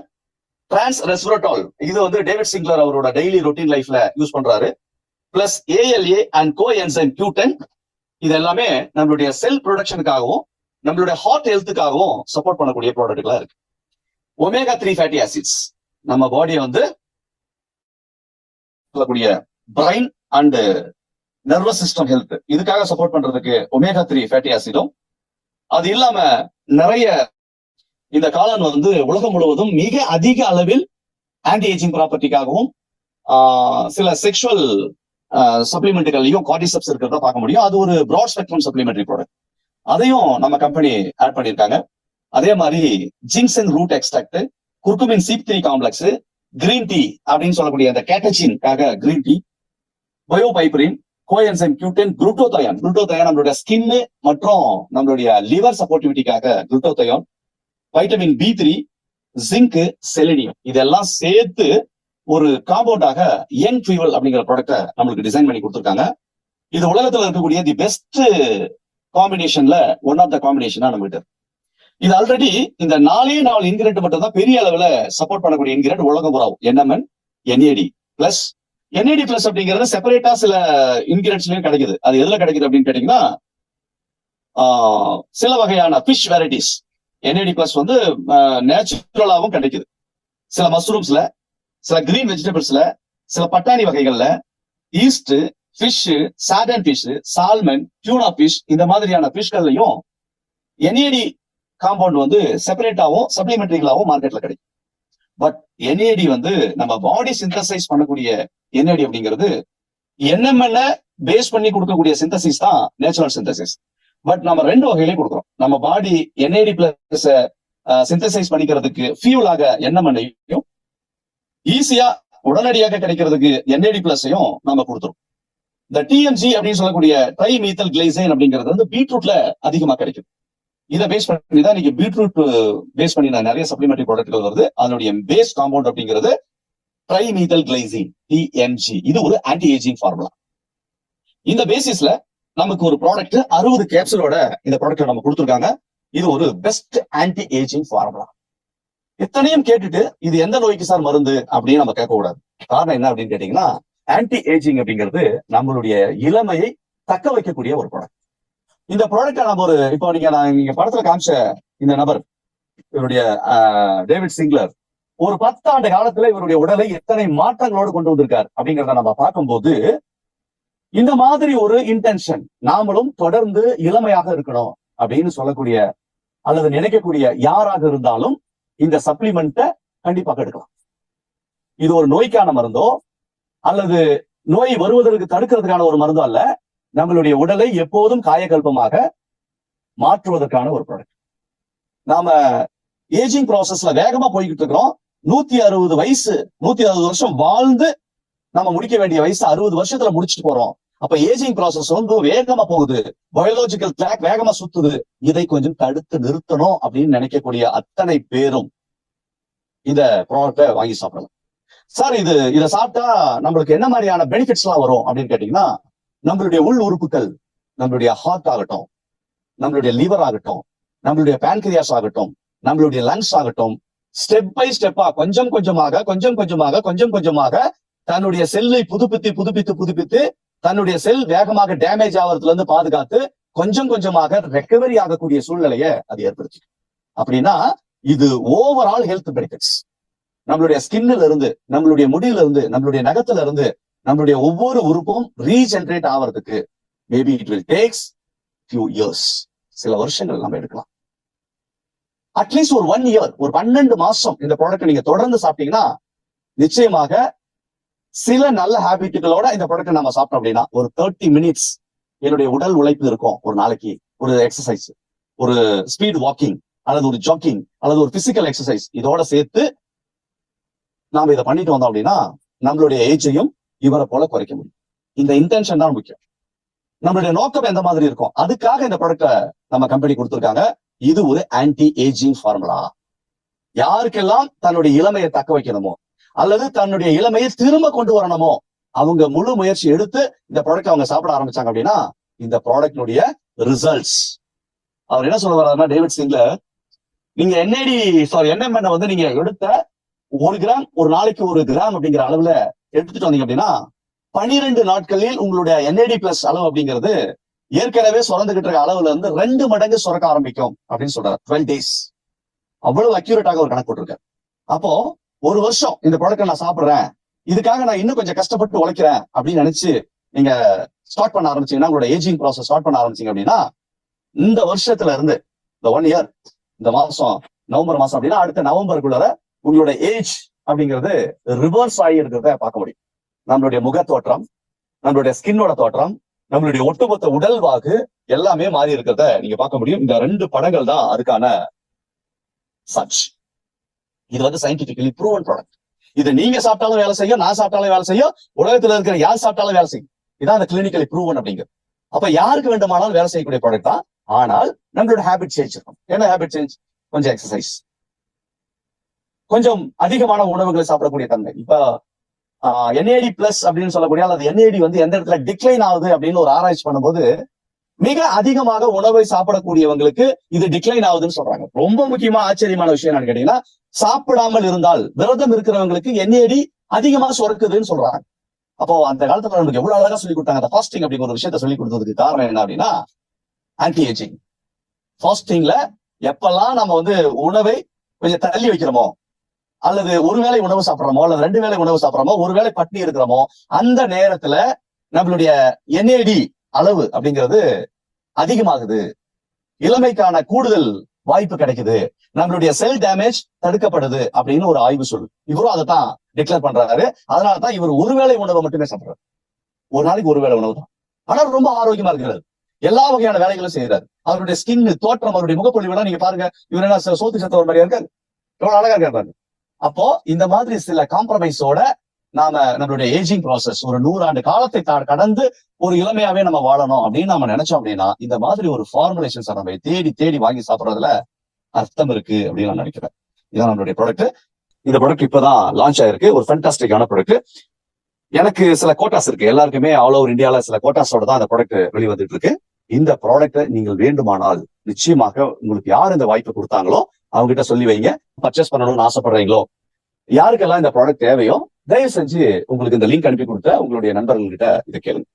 டிரான்ஸ் ரெஸ்வரட்டால், இது வந்து டேவிட் சிங்க்லர் அவரோட டெய்லி ரொட்டீன் லைஃப்ல யூஸ் பண்றாரு. Plus ALA and coenzyme Q10, இது எல்லாமே நம்மளுடைய செல் ப்ரொடக்ஷனுக்காகவும் நம்மளுடைய ஹார்ட் ஹெல்த்துக்காகவும் சப்போர்ட் பண்ணக்கூடிய ப்ராடக்ட்களா இருக்கு. ஒமேகா 3 ஃபேட்டி ஆசிட்ஸ், நம்ம பாடியை வந்து சொல்லக்கூடிய brain and nervous system health, இதுக்காக சப்போர்ட் பண்றதுக்கு ஒமேகா 3 ஃபேட்டி ஆசிடும். அது இல்லாம நிறைய இந்த காளான் வந்து உலகம் முழுவதும் மிக அதிக அளவில் ஆன்டி ஏஜிங் ப்ராப்பர்ட்டிக்காகவும் சில செக்ஷுவல் சப்ளிமெண்ட்டுகள்லையும் கார்டிசெப்ஸ் இருக்கிறத பார்க்க முடியும். அது ஒரு பிராட் ஸ்பெக்ட்ரம் சப்ளிமெண்டரி ப்ராடக்ட். அதையும் நம்ம கம்பெனி ஆட் பண்ணியிருக்காங்க. அதே மாதிரி ginseng root extract, curcumin C3 complex, green tea அப்படின்னு சொல்லக்கூடிய அந்த கேட்டச்சின்காக green tea, bioperine, coenzyme Q10, glutathione நம்மளுடைய ஸ்கின் மற்றும் நம்மளுடைய லிவர் சப்போர்ட்டிவிட்டிக்காக glutathione, vitamin B3, zinc, selenium, இதெல்லாம் சேர்த்து ஒரு காம்பவுண்டாக யங் ஃபியூவல் அப்படிங்கிற ப்ராடக்ட்டை நம்மளுக்கு டிசைன் பண்ணி கொடுத்துருக்காங்க. இது உலகத்துல இருக்கக்கூடிய தி பெஸ்ட் காம்பினேஷன்ல ஒன் ஆஃப் த காம்பினேஷனா நம்ம கிட்ட. இது ஆல்ரெடி இந்த 4 இன்கிரியன்ட் மட்டும் தான் பெரிய அளவுல சப்போர்ட் பண்ணக்கூடிய இன்கிரியன்ட் உலகம் பூராவும். என்எம்என், என்ஏடி பிளஸ். என்ஏடி பிளஸ் அப்படிங்கிறது செப்பரேட்டா சில இன்கிரியன்ட்ஸ்லயும் கிடைக்குது. அது எதுல கிடைக்குது அப்படின்னு கேட்டீங்கன்னா, சில வகையான ஃபிஷ் வெரைட்டிஸ் என்ஏடி பிளஸ் வந்து நேச்சுரலாவும் கிடைக்குது. சில மஷ்ரூம்ஸ்ல, சில கிரீன் வெஜிடபிள்ஸ்ல, சில பட்டாணி வகைகள்ல, yeast fish, sardine fish, salmon, tuna fish, இந்த மாதிரியான ஃபிஷ்கள்லையும் என்ஏடி காம்பவுண்ட் வந்து செப்பரேட்டாவும் சப்ளிமெண்டரிகளாவும் மார்க்கெட்ல கிடைக்கும். பட் என்ஏடி வந்து நம்ம பாடி சிந்தசைஸ் பண்ணக்கூடிய என்ஏடி அப்படிங்கிறது என்எம்என் பேஸ் பண்ணி கொடுக்கக்கூடிய சிந்தசிஸ் தான் நேச்சுரல் சிந்தசிஸ். பட் நம்ம 2 வகையிலையும் கொடுக்குறோம். நம்ம பாடி என்ஏடி பிளஸ் சிந்தசைஸ் பண்ணிக்கிறதுக்கு ஃபியூலாக என்எம்என்னையும், ஈஸியா உடனடியாக கிடைக்கிறதுக்கு என்ஏடி பிளஸையும் நம்ம கொடுத்துரும். இந்த டிஎம்ஜி அப்படின்னு சொல்லக்கூடிய ட்ரைமீத்தல் கிளைசைன் அப்படிங்கிறது வந்து பீட்ரூட்ல அதிகமா கிடைக்கும். இதை பேஸ் பண்ணி தான் நீங்க பீட்ரூட் பேஸ் பண்ணி நிறைய சப்ளிமெண்டரி ப்ராடக்ட்கள் வருது. அதனுடைய பேஸ் காம்பவுண்ட் அப்படிங்கிறது ட்ரைமீத்தல் கிளைசின், டிஎம்ஜி. இது ஒரு ஆன்டி ஏஜிங் ஃபார்முலா. இந்த பேசிஸ்ல நமக்கு ஒரு ப்ராடக்ட் 60 கேப்சூலோட இந்த ப்ராடக்ட் நம்ம கொடுத்துருக்காங்க. இது ஒரு பெஸ்ட் ஆன்டி ஏஜிங் ஃபார்முலா. இத்தனையும் கேட்டுட்டு இது எந்த நோய்க்கு சார் மருந்து அப்படின்னு நம்ம கேட்க கூடாது. காரணம் என்ன அப்படின்னு கேட்டீங்கன்னா, ஆன்டி ஏஜிங் அப்படிங்கிறது நம்மளுடைய இளமையை தக்க வைக்கக்கூடிய ஒரு ப்ராடக்ட். இந்த ப்ராடக்ட் நம்ம ஒரு இப்போ நீங்க படத்துல காமிச்ச இந்த நபர், இவருடைய டேவிட் சிங்க்லர், ஒரு 10 ஆண்டு காலத்துல இவருடைய உடலை எத்தனை மாற்றங்களோடு கொண்டு வந்திருக்கார் அப்படிங்கிறத நம்ம பார்க்கும்போது இந்த மாதிரி ஒரு இன்டென்ஷன் நாமளும் தொடர்ந்து இளமையாக இருக்கணும் அப்படின்னு சொல்லக்கூடிய அல்லது நினைக்கக்கூடிய யாராக இருந்தாலும் இந்த சப்ளிமெண்ட்டை கண்டிப்பாக எடுக்கலாம். இது ஒரு நோய்க்கான மருந்தோ அல்லது நோய் வருவதற்கு தடுக்கிறதுக்கான ஒரு மருந்தோ அல்ல, நம்மளுடைய உடலை எப்போதும் காயகல்பமாக மாற்றுவதற்கான ஒரு ப்ராடக்ட். நாம ஏஜிங் ப்ராசஸ்ல வேகமா போய்கிட்டு இருக்கிறோம். 160 வயசு 160 வருஷம் வாழ்ந்து நம்ம முடிக்க வேண்டிய வயசு 60 வருஷத்துல முடிச்சுட்டு போறோம். அப்ப ஏஜிங் ப்ராசஸ் வந்து வேகமா போகுது, பயாலஜிக்கல் கிளாக் வேகமா சுத்துது. இதை கொஞ்சம் தடுத்து நிறுத்தணும் அப்படின்னு நினைக்கக்கூடிய அத்தனை பேரும் இந்த ப்ராடக்டை வாங்கி சாப்பிடலாம். சார் இதை சாப்பிட்டா நம்மளுக்கு என்ன மாதிரியான பெனிஃபிட்ஸ் எல்லாம் வரும் அப்படின்னு கேட்டீங்கன்னா, நம்மளுடைய உள் உறுப்புகள், நம்மளுடைய ஹார்ட் ஆகட்டும், நம்மளுடைய லிவர் ஆகட்டும், நம்மளுடைய பேன்கிரியாஸ் ஆகட்டும், நம்மளுடைய லங்ஸ் ஆகட்டும், ஸ்டெப் பை ஸ்டெப்பா கொஞ்சம் கொஞ்சமாக தன்னுடைய செல்லை புதுப்பித்து தன்னுடைய செல் வேகமாக டேமேஜ் ஆகிறதுல இருந்து பாதுகாத்து கொஞ்சம் கொஞ்சமாக ரெக்கவரி ஆகக்கூடிய சூழ்நிலையை அது ஏற்படுத்தி. அப்படின்னா இது ஓவரால் ஹெல்த் பெனிஃபிட்ஸ். நம்மளுடைய ஸ்கின்ல இருந்து, நம்மளுடைய முடியில இருந்து, நம்மளுடைய நகத்துல இருந்து, நம்மளுடைய ஒவ்வொரு உறுப்பும் ரீஜெனரேட் ஆகிறதுக்கு maybe it will takes few years, சில வருஷங்கள் நம்ம எடுக்கலாம். அட்லீஸ்ட் ஒரு 1 இயர், ஒரு 12 மாசம் இந்த ப்ராடக்ட் நீங்க தொடர்ந்து சாப்பிட்டீங்கன்னா நிச்சயமாக சில நல்ல ஹேபிட்டுகளோட இந்த ப்ராடக்ட் நம்ம சாப்பிட்டோம் அப்படின்னா ஒரு 30 மினிட்ஸ் என்னுடைய உடல் உழைப்பு இருக்கும். ஒரு நாளைக்கு ஒரு எக்ஸசைஸ், ஒரு ஸ்பீட் வாக்கிங் அல்லது ஒரு ஜாக்கிங் அல்லது ஒரு பிசிக்கல் எக்ஸசைஸ் இதோட சேர்த்து நாம இதை பண்ணிட்டு வந்தோம் அப்படின்னா நம்மளுடைய ஏஜையும் இவரை போல குறைக்க முடியும். இந்த இன்டென்ஷன் தான் முக்கியம். நம்மளுடைய நோக்கம் எந்த மாதிரி இருக்கும், அதுக்காக இந்த ப்ராடக்ட நம்ம கம்பெனி கொடுத்திருக்காங்க. இது ஒரு ஆன்டி ஏஜிங் ஃபார்முலா. யாருக்கெல்லாம் தன்னுடைய இளமையை தக்க வைக்கணுமோ அல்லது தன்னுடைய இளமையை திரும்ப கொண்டு வரணுமோ அவங்க முழு முயற்சி எடுத்து இந்த ப்ராடக்ட் அவங்க சாப்பிட ஆரம்பிச்சாங்க அப்படின்னா இந்த ப்ராடக்டினுடைய ரிசல்ட்ஸ். அவர் என்ன சொல்ல வர்றாருன்னா, டேவிட் சிங்லர், நீங்க NMN வந்து நீங்க எடுத்த 1 கிராம் ஒரு நாளைக்கு 1 கிராம் அப்படிங்கிற அளவுல எடுத்துட்டு வந்தீங்க அப்படின்னா 12 நாட்களில் உங்களுடைய NAD+ அளவு அப்படிங்கிறது ஏற்கனவே சுரந்துகிட்டு இருக்க அளவுல இருந்து 2 மடங்கு சுரக்க ஆரம்பிக்கும் அப்படின்னு சொல்றாரு. 12 days. அவ்வளவு அக்யூரேட்டாக ஒரு கணக்கு போட்டிருக்காரு. அப்போ ஒரு வருஷம் இந்த ப்ராடக்ட் நான் சாப்பிடுறேன், இதுக்காக நான் இன்னும் கொஞ்சம் கஷ்டப்பட்டு உழைக்கிறேன் அப்படின்னு நினைச்சு நீங்க ஸ்டார்ட் பண்ண ஆரம்பிச்சீங்கன்னா, உங்களோட ஏஜிங் ப்ராசஸ் ஸ்டார்ட் பண்ண ஆரம்பிச்சீங்க அப்படின்னா இந்த வருஷத்துல இருந்து இந்த 1 இயர், இந்த மாசம் நவம்பர் மாசம் அப்படின்னா அடுத்த நவம்பருக்குள்ள உங்களோட ஏஜ் அப்படிங்கிறது ரிவர்ஸ் ஆகி இருக்கிறத பார்க்க முடியும். நம்மளுடைய முகத்தோற்றம், நம்மளுடைய ஸ்கின்னோட தோற்றம், நம்மளுடைய ஒட்டுமொத்த உடல் வாகு எல்லாமே மாறி இருக்கிறத நீங்க பார்க்க முடியும். இந்த 2 படங்கள் தான் அதுக்கான சச். இது வந்து சயின்டிபிக்கலி ப்ரூவன் ப்ராடக்ட். இது நீங்க சாப்பிட்டாலும் வேலை செய்யும், நான் சாப்பிட்டாலும் வேலை செய்யும், உலகத்துல இருக்கிற யார் சாப்பிட்டாலும் வேலை செய்யும். இதான் அந்த கிளினிக்கலி ப்ரூவன் அப்படிங்கிறது. அப்ப யாருக்கு வேண்டுமானாலும் வேலை செய்யக்கூடிய ப்ராடக்ட் தான். ஆனால் நம்மளோட ஹேபிட் சேஞ்ச் இருக்கும். என்ன ஹேபிட் சேஞ்ச்? கொஞ்சம் எக்ஸசைஸ், கொஞ்சம் அதிகமான உணவுகளை சாப்பிடக்கூடிய தன்மை. இப்ப NAD+ அப்படின்னு சொல்லக்கூடிய அல்லது NAD வந்து எந்த இடத்துல டிக்ளைன் ஆகுது அப்படின்னு ஒரு ஆராய்ச்சி பண்ணும்போது மிக அதிகமாக உணவை சாப்பிடக்கூடியவங்களுக்கு இது டிக்ளைன் ஆகுதுன்னு சொல்றாங்க. ரொம்ப முக்கியமா ஆச்சரியமான விஷயம் என்னன்னு கேட்டீங்கன்னா, சாப்பிடாமல் இருந்தால் விரதம் இருக்கிறவங்களுக்கு NAD அதிகமா சுரக்குதுன்னு சொல்றாங்க. அப்போ அந்த காலத்துல நமக்கு எவ்வளவு அழகா சொல்லி கொடுத்தாங்க. அந்த ஃபாஸ்டிங் அப்படிங்கிற ஒரு விஷயத்த சொல்லி கொடுத்ததுக்கு காரணம் என்ன அப்படின்னா, ஆன்டி ஏஜிங். ஃபாஸ்டிங்ல எப்பெல்லாம் நம்ம வந்து உணவை கொஞ்சம் தள்ளி வைக்கிறோமோ, அல்லது ஒரு வேளை உணவு சாப்பிட்றோமோ, அல்லது 2 வேளை உணவு சாப்பிட்றோமோ, ஒரு வேளை பட்டினி இருக்கிறோமோ, அந்த நேரத்துல நம்மளுடைய NAD அளவு அப்படிங்கிறது அதிகமாகுது, இளமைக்கான கூடுதல் வாய்ப்பு கிடைக்குது, நம்மளுடைய செல் டேமேஜ் தடுக்கப்படுது அப்படின்னு ஒரு ஆய்வு சொல்லு. இவரும் அதை தான் டிக்ளேர் பண்றாரு. அதனாலதான் இவர் ஒரு வேளை உணவை மட்டுமே சாப்பிடுறாரு. ஒரு நாளைக்கு ஒரு வேளை உணவு தான். ஆனால் ரொம்ப ஆரோக்கியமா இருக்கிறார். எல்லா வகையான வேலைகளும் செய்யறாரு. அவருடைய ஸ்கின் தோற்றம், அவருடைய முகப்பொழிவுலாம் நீங்க பாருங்க. இவர் என்ன சோத்து சத்தவர் மாதிரியா இருக்காரு, எவ்வளவு அழகா இருக்காரு. அப்போ இந்த மாதிரி சில காம்ப்ரமைஸோட நாம நம்மளுடைய ஏஜிங் ப்ராசஸ் ஒரு 100 ஆண்டு காலத்தை கடந்து ஒரு இளமையாவே நம்ம வாழணும் அப்படின்னு நம்ம நினைச்சோம் அப்படின்னா இந்த மாதிரி ஒரு ஃபார்முலேஷன்ஸ் நம்ம தேடி வாங்கி சாப்பிடுறதுல அர்த்தம் இருக்கு அப்படின்னு நான் நினைக்கிறேன். இதான் நம்மளுடைய ப்ராடக்ட். இந்த ப்ராடக்ட் இப்பதான் லான்ச் ஆயிருக்கு. ஒரு ஃபேண்டாஸ்டிக்கான ப்ராடக்ட். எனக்கு சில கோட்டாஸ் இருக்கு. எல்லாருக்குமே ஆல் ஓவர் இந்தியால சில கோட்டாஸோட தான் அந்த ப்ராடக்ட் வெளிவந்துட்டு இருக்கு. இந்த ப்ராடக்ட்டை நீங்கள் வேண்டுமானால் நிச்சயமாக உங்களுக்கு யார் இந்த வாய்ப்பு கொடுத்தாங்களோ அவங்க கிட்ட சொல்லி வைங்க. பர்ச்சேஸ் பண்ணணும்னு ஆசைப்படுறீங்களோ, யாருக்கெல்லாம் இந்த ப்ராடக்ட் தேவையோ தயவு செஞ்சு உங்களுக்கு இந்த லிங்க் அனுப்பி கொடுத்த உங்களுடைய நண்பர்கள் கிட்ட இதை கேளுங்க.